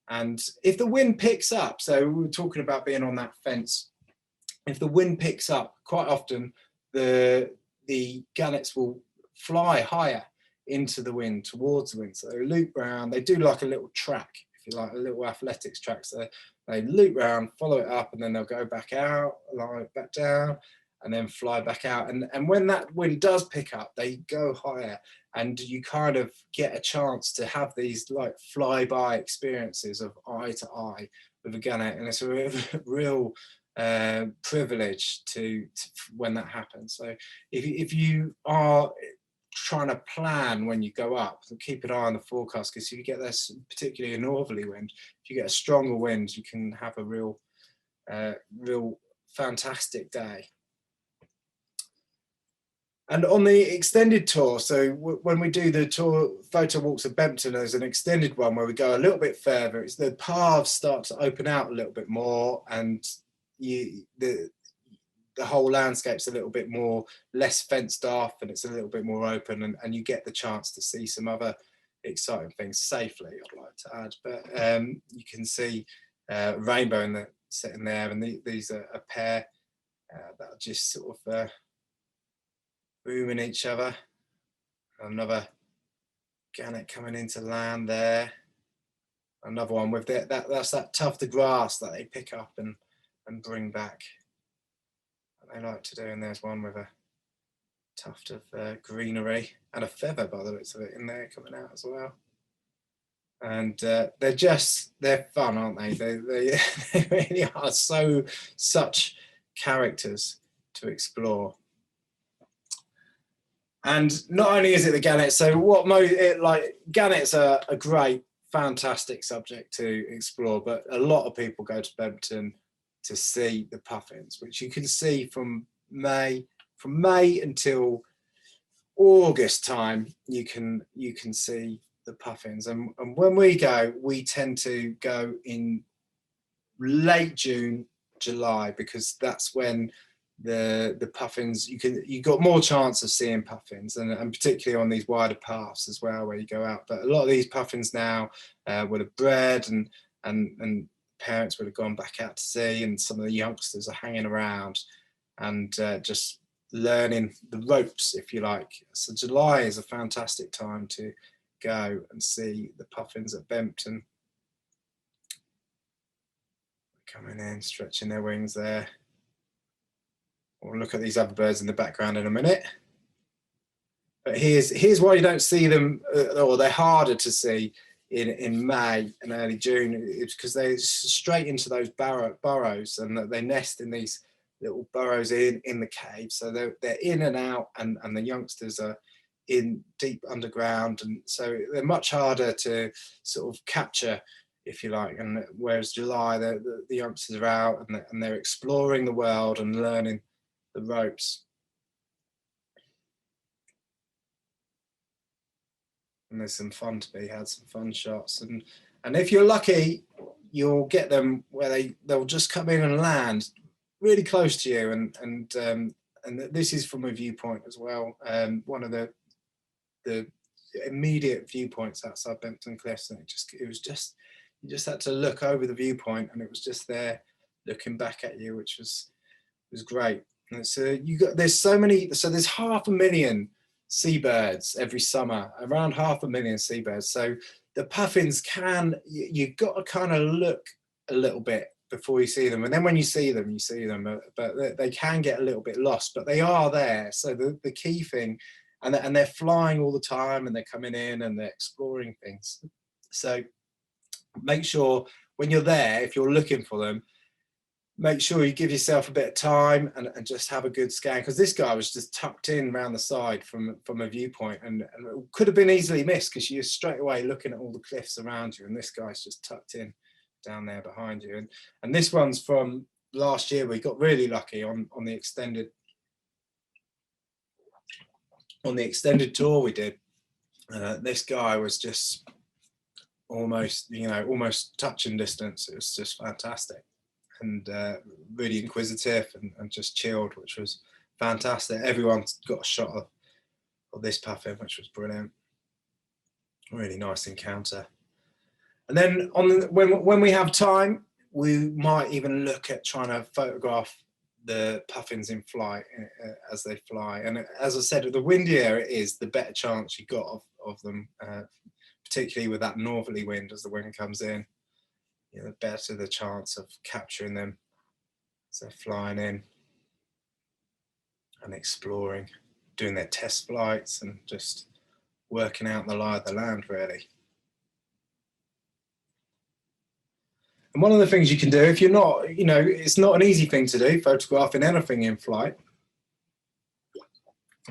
And if the wind picks up, so we were talking about being on that fence, if the wind picks up, quite often the gannets will fly higher into the wind, towards the wind. So they loop round, they do like a little track, if you like, a little athletics track. So they loop round, follow it up, and then they'll go back out, lie back down, and then fly back out. And when that wind does pick up, they go higher, and you kind of get a chance to have these like flyby experiences of eye to eye with a gannet, and it's a real privilege to when that happens. So if you are trying to plan when you go up, so keep an eye on the forecast, because if you get this, particularly a northerly wind, if you get a stronger wind, you can have a real fantastic day. And on the extended tour, so when we do the tour photo walks of Bempton, there's an extended one where we go a little bit further. It's the paths start to open out a little bit more, and the whole landscape's a little bit more less fenced off, and it's a little bit more open, and you get the chance to see some other exciting things safely, I'd like to add. But you can see rainbow sitting there, and these are a pair that are just sort of booming each other. Another gannet coming into land there. Another one with that's that tuft of grass that they pick up and bring back. They like to do, and there's one with a tuft of greenery and a feather by the looks of it in there coming out as well. And they're fun, aren't they? They really are such characters to explore. And not only is it the gannets, so gannets are a great, fantastic subject to explore, but a lot of people go to Bempton to see the puffins, which you can see from May until August time. You can see the puffins, and when we go, we tend to go in late June, July, because that's when the puffins, you got more chance of seeing puffins, and particularly on these wider paths as well where you go out. But a lot of these puffins now would have bred, and parents would have gone back out to sea, and some of the youngsters are hanging around and just learning the ropes, if you like. So July is a fantastic time to go and see the puffins at Bempton. Coming in, stretching their wings there. We'll look at these other birds in the background in a minute. But here's why you don't see them, or they're harder to see in May and early June. It's because they're straight into those burrows, and they nest in these little burrows in the cave. So they're in and out, and the youngsters are in deep underground, and so they're much harder to sort of capture, if you like. And whereas July, the youngsters are out and they're exploring the world and learning the ropes. And there's some fun to be had, some fun shots, and if you're lucky, you'll get them where they'll just come in and land really close to you, and this is from a viewpoint as well. One of the immediate viewpoints outside Bempton Cliffs, and you just had to look over the viewpoint, and it was just there looking back at you, which was great. And so there's 500,000 seabirds every summer, around 500,000 seabirds. So the puffins you've got to kind of look a little bit before you see them, and then when you see them, but they can get a little bit lost, but they are there. So the key thing, and they're flying all the time, and they're coming in and they're exploring things. So make sure when you're there, if you're looking for them, make sure you give yourself a bit of time and just have a good scan, because this guy was just tucked in around the side from a viewpoint, and it could have been easily missed because you're straight away looking at all the cliffs around you, and this guy's just tucked in down there behind you. And this one's from last year. We got really lucky on the extended tour we did. This guy was just almost touching distance. It was just fantastic, and really inquisitive and just chilled, which was fantastic. Everyone's got a shot of this puffin, which was brilliant. Really nice encounter. And then when we have time, we might even look at trying to photograph the puffins in flight as they fly. And as I said, the windier it is, the better chance you got of them, particularly with that northerly wind as the wind comes in. The better the chance of capturing them as they're flying in and exploring, doing their test flights and just working out the lie of the land, really. And one of the things you can do, if you're not, it's not an easy thing to do, photographing anything in flight.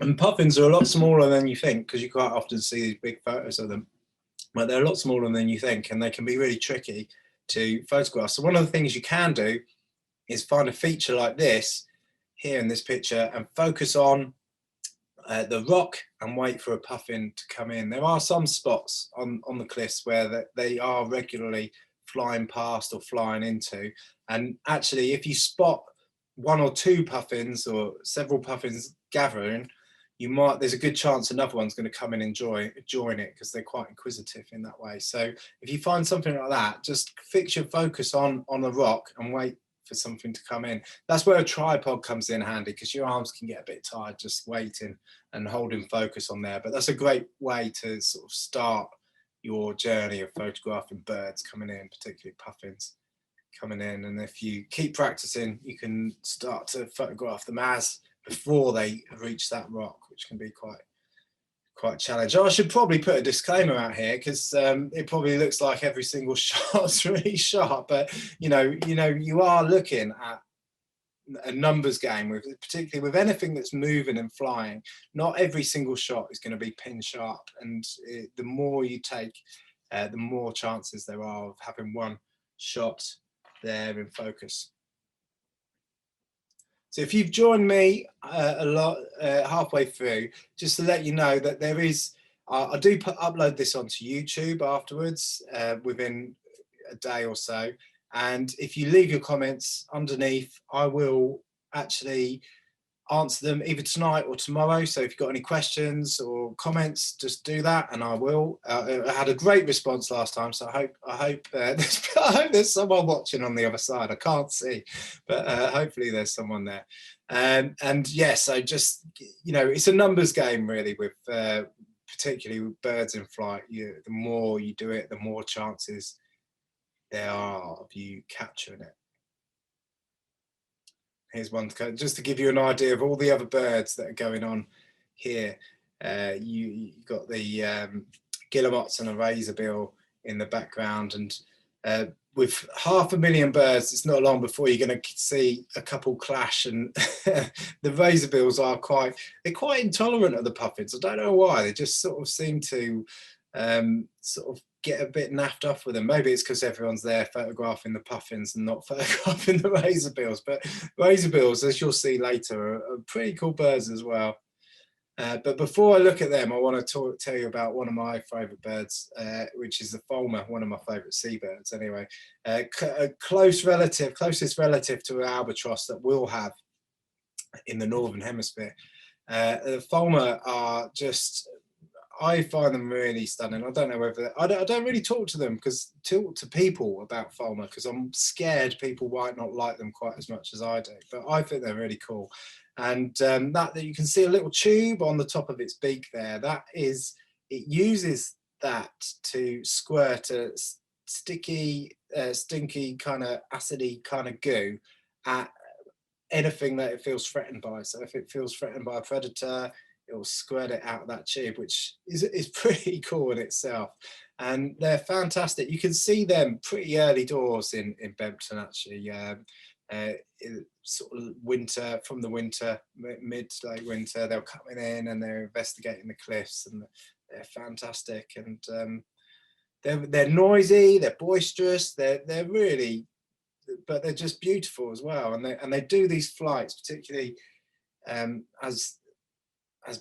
And puffins are a lot smaller than you think, because you quite often see these big photos of them, but they're a lot smaller than you think, and they can be really tricky to photograph. So one of the things you can do is find a feature like this here in this picture and focus on the rock and wait for a puffin to come in. There are some spots on the cliffs where they are regularly flying past or flying into, and actually if you spot one or two puffins or several puffins gathering, there's a good chance another one's going to come in and join it, because they're quite inquisitive in that way. So if you find something like that, just fix your focus on the rock and wait for something to come in. That's where a tripod comes in handy, because your arms can get a bit tired just waiting and holding focus on there. But that's a great way to sort of start your journey of photographing birds coming in, particularly puffins coming in. And if you keep practicing, you can start to photograph them before they reach that rock, which can be quite challenging. I should probably put a disclaimer out here, because it probably looks like every single shot's really sharp, but you are looking at a numbers game, with particularly with anything that's moving and flying. Not every single shot is going to be pin sharp, and the more you take, the more chances there are of having one shot there in focus. So if you've joined me halfway through, just to let you know that there is, I do upload this onto YouTube afterwards within a day or so. And if you leave your comments underneath, I will actually answer them either tonight or tomorrow. So if you've got any questions or comments, just do that, and I will. I had a great response last time, so I hope there's someone watching on the other side. I can't see, but hopefully there's someone there. And yes, so just, you know, it's a numbers game really, with particularly with birds in flight. The more you do it, the more chances there are of you capturing it. Here's one just to give you an idea of all the other birds that are going on here. You got the guillemots and a razorbill in the background, and with 500,000 birds, it's not long before you're going to see a couple clash. And the razorbills are quite intolerant of the puffins. I don't know why. They just sort of seem to sort of get a bit naffed off with them. Maybe it's because everyone's there photographing the puffins and not photographing the razorbills. But razorbills, as you'll see later, are pretty cool birds as well. But before I look at them, I want to tell you about one of my favourite birds, which is the fulmar, one of my favourite seabirds anyway. A closest relative to an albatross that we'll have in the Northern Hemisphere. The fulmar are just, I find them really stunning. I don't know whether, I don't really talk to them to people about fulmar, because I'm scared people might not like them quite as much as I do, but I think they're really cool. And that you can see a little tube on the top of its beak there, it uses that to squirt a sticky, stinky, kind of acidy kind of goo at anything that it feels threatened by. So if it feels threatened by a predator, it'll squirt it out of that tube, which is pretty cool in itself. And they're fantastic. You can see them pretty early doors in Bempton, actually. Sort of winter, from the winter, mid to late winter, they're coming in and they're investigating the cliffs, and they're fantastic. And they're noisy, they're boisterous, they're really, but they're just beautiful as well. And they do these flights, particularly as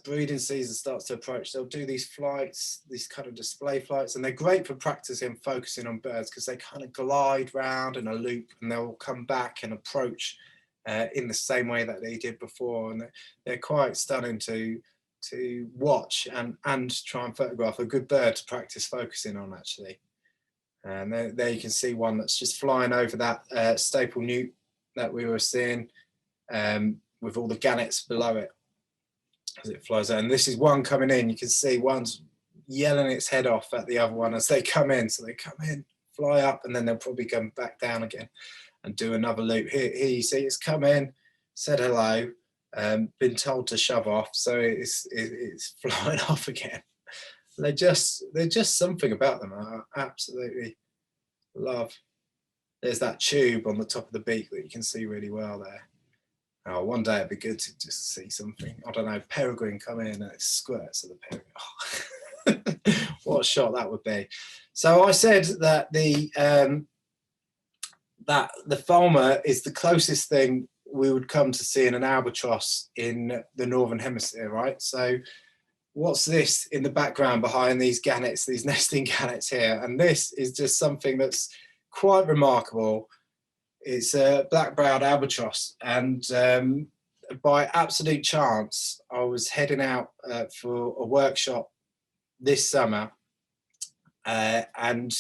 breeding season starts to approach. They'll do these flights, these kind of display flights, and they're great for practicing focusing on birds, because they kind of glide round in a loop and they'll come back and approach in the same way that they did before. And they're quite stunning to watch and try and photograph a good bird to practice focusing on, actually. And there you can see one that's just flying over that staple newt that we were seeing, with all the gannets below it as it flies out. And this is one coming in. You can see one's yelling its head off at the other one as they come in. So they come in, fly up, and then they'll probably come back down again and do another loop. Here you see it's come in, said hello, been told to shove off, so it's flying off again. They're just something about them I absolutely love. There's that tube on the top of the beak that you can see really well there. Oh, one day it'd be good to just see something. I don't know, peregrine come in and it squirts at the peregrine. Oh. What a shot that would be. So I said that the fulmar is the closest thing we would come to seeing an albatross in the Northern Hemisphere, right? So what's this in the background behind these gannets, these nesting gannets here? And this is just something that's quite remarkable. It's a black-browed albatross, and by absolute chance, I was heading out for a workshop this summer, and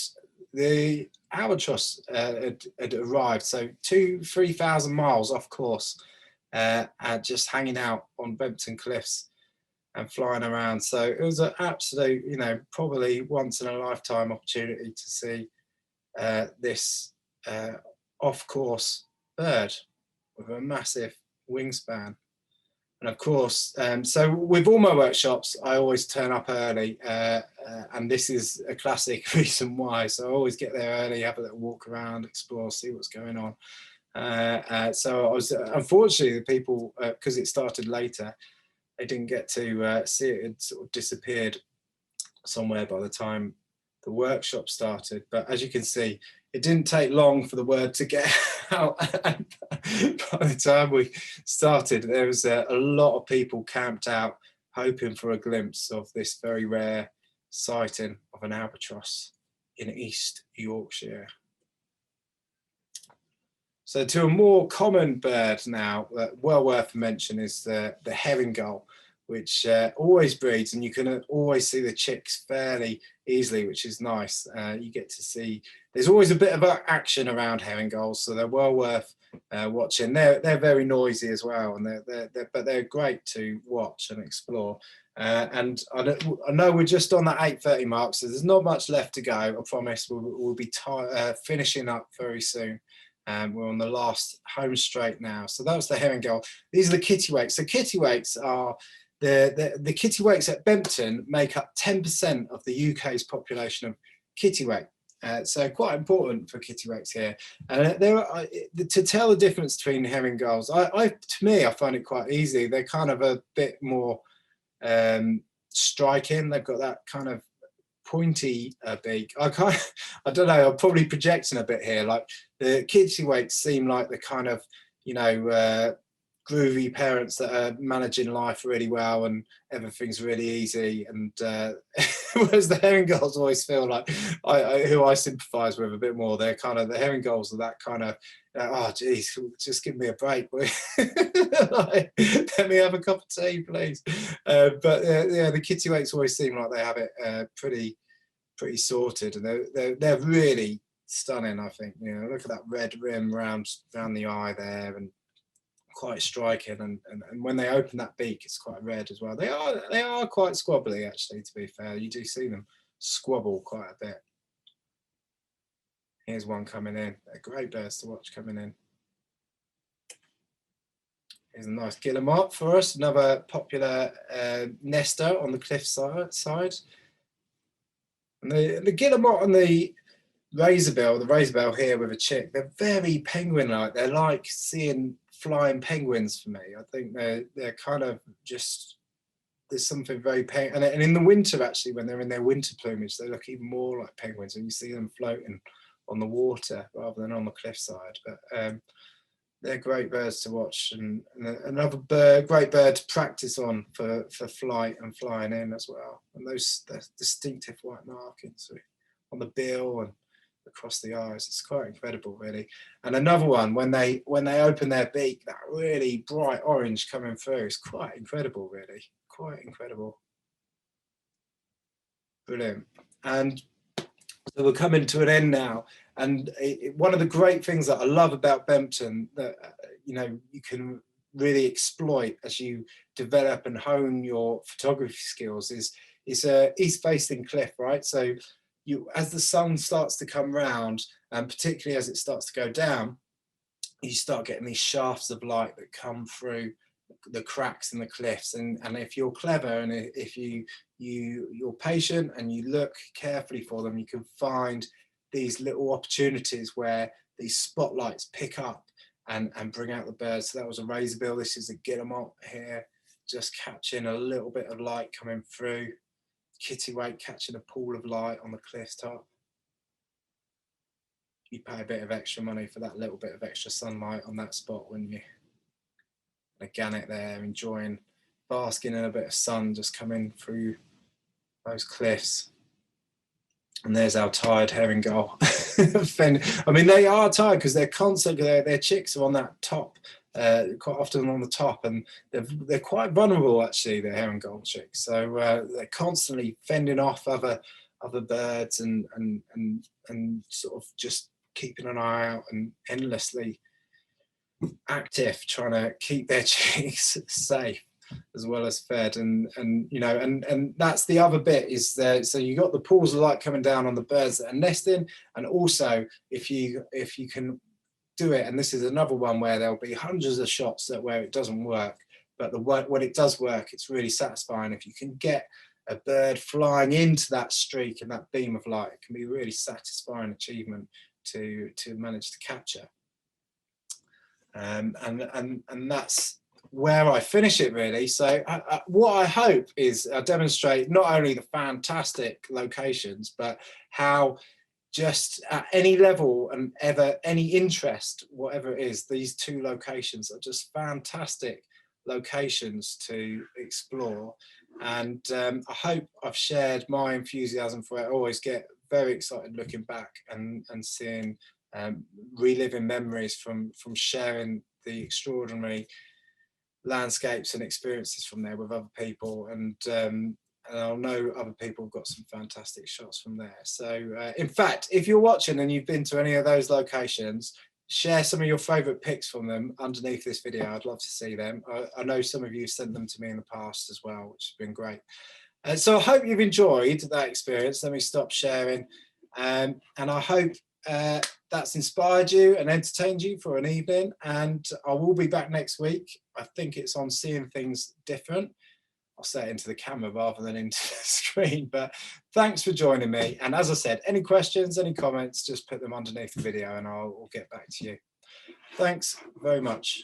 the albatross had arrived, so 2,000-3,000 miles off course, and just hanging out on Bempton Cliffs and flying around. So it was an absolute, you know, probably once in a lifetime opportunity to see this off-course bird with a massive wingspan. And of course, so with all my workshops, I always turn up early, and this is a classic reason why. So I always get there early, have a little walk around, explore, see what's going on. So I was, unfortunately, the people, because it started later, they didn't get to see it. It sort of disappeared somewhere by the time the workshop started. But as you can see, it didn't take long for the word to get out. And by the time we started, there was a lot of people camped out hoping for a glimpse of this very rare sighting of an albatross in East Yorkshire. So to a more common bird now, well worth a mention, is the herring gull, which always breeds, and you can always see the chicks fairly easily, which is nice. You get to see, there's always a bit of action around herring gulls, so they're well worth watching. They're very noisy as well, and but they're great to watch and explore. And I know we're just on that 8:30 mark, so there's not much left to go. I promise we'll be finishing up very soon. We're on the last home straight now. So that was the herring gull. These are the kittiwakes. So kittiwakes are the kittiwakes at Bempton make up 10% of the UK's population of kittiwake. So quite important for kittiwakes here. And to tell the difference between herring gulls, to me, I find it quite easy. They're kind of a bit more striking. They've got that kind of pointy beak. I don't know, I'm probably projecting a bit here. Like the kittiwakes seem like the kind of, you know, groovy parents that are managing life really well and everything's really easy, and whereas the herring gulls always feel like who I sympathize with a bit more. They're kind of, the herring gulls are that kind of oh geez, just give me a break. Like, let me have a cup of tea, please. But yeah, the kittiwakes always seem like they have it pretty sorted, and they're really stunning, I think. You know, look at that red rim around the eye there, and quite striking, and when they open that beak, it's quite red as well. They are quite squabbly, actually, to be fair. You do see them squabble quite a bit. Here's one coming in. They're great birds to watch coming in. Here's a nice guillemot for us, another popular nester on the cliff side. And the guillemot and the razorbill here with a chick, they're very penguin-like. They're like seeing flying penguins for me. I think they're kind of just, there's something very and in the winter, actually, when they're in their winter plumage, they look even more like penguins, and you see them floating on the water rather than on the cliffside. But they're great birds to watch, and another great bird to practice on for flight and flying in as well. And those distinctive white markings on the bill and across the eyes, it's quite incredible, really. And another one, when they open their beak, that really bright orange coming through, is quite incredible, really, quite incredible. Brilliant. And so we're coming to an end now, and one of the great things that I love about Bempton, that you know, you can really exploit as you develop and hone your photography skills, is it's a east-facing cliff, right? So as the sun starts to come round, and particularly as it starts to go down, you start getting these shafts of light that come through the cracks in the cliffs. And if you're clever, and if you're patient and you look carefully for them, you can find these little opportunities where these spotlights pick up and bring out the birds. So that was a razorbill. This is a guillemot here, just catching a little bit of light coming through. Kittiwake catching a pool of light on the cliff top. You pay a bit of extra money for that little bit of extra sunlight on that spot, wouldn't you? A gannet there, enjoying, basking in a bit of sun just coming through those cliffs. And there's our tired herring gull. I mean, they are tired because they're constantly, their chicks are on that top, quite often on the top, and they're quite vulnerable, actually, the herring gull chicks. So they're constantly fending off other birds and sort of just keeping an eye out and endlessly active, trying to keep their chicks safe as well as fed. And you know, and that's the other bit, is that so you got the pools of light coming down on the birds that are nesting, and also if you can do it, and this is another one where there'll be hundreds of shots where it doesn't work, but when it does work, it's really satisfying. If you can get a bird flying into that streak and that beam of light, it can be a really satisfying achievement to manage to capture. And that's where I finish it, really. So what I hope is I demonstrate not only the fantastic locations, but how just at any level and any interest, whatever it is, these two locations are just fantastic locations to explore. And I hope I've shared my enthusiasm for it. I always get very excited looking back and seeing, reliving memories from sharing the extraordinary landscapes and experiences from there with other people, and I know other people have got some fantastic shots from there. So in fact, if you're watching and you've been to any of those locations, share some of your favorite pics from them underneath this video. I'd love to see them. I know some of you sent them to me in the past as well, which has been great. So I hope you've enjoyed that experience. Let me stop sharing, and I hope that's inspired you and entertained you for an evening. And I will be back next week. I think it's on Seeing Things Different. I'll say it into the camera rather than into the screen, but thanks for joining me. And as I said, any questions, any comments, just put them underneath the video and I'll get back to you. Thanks very much.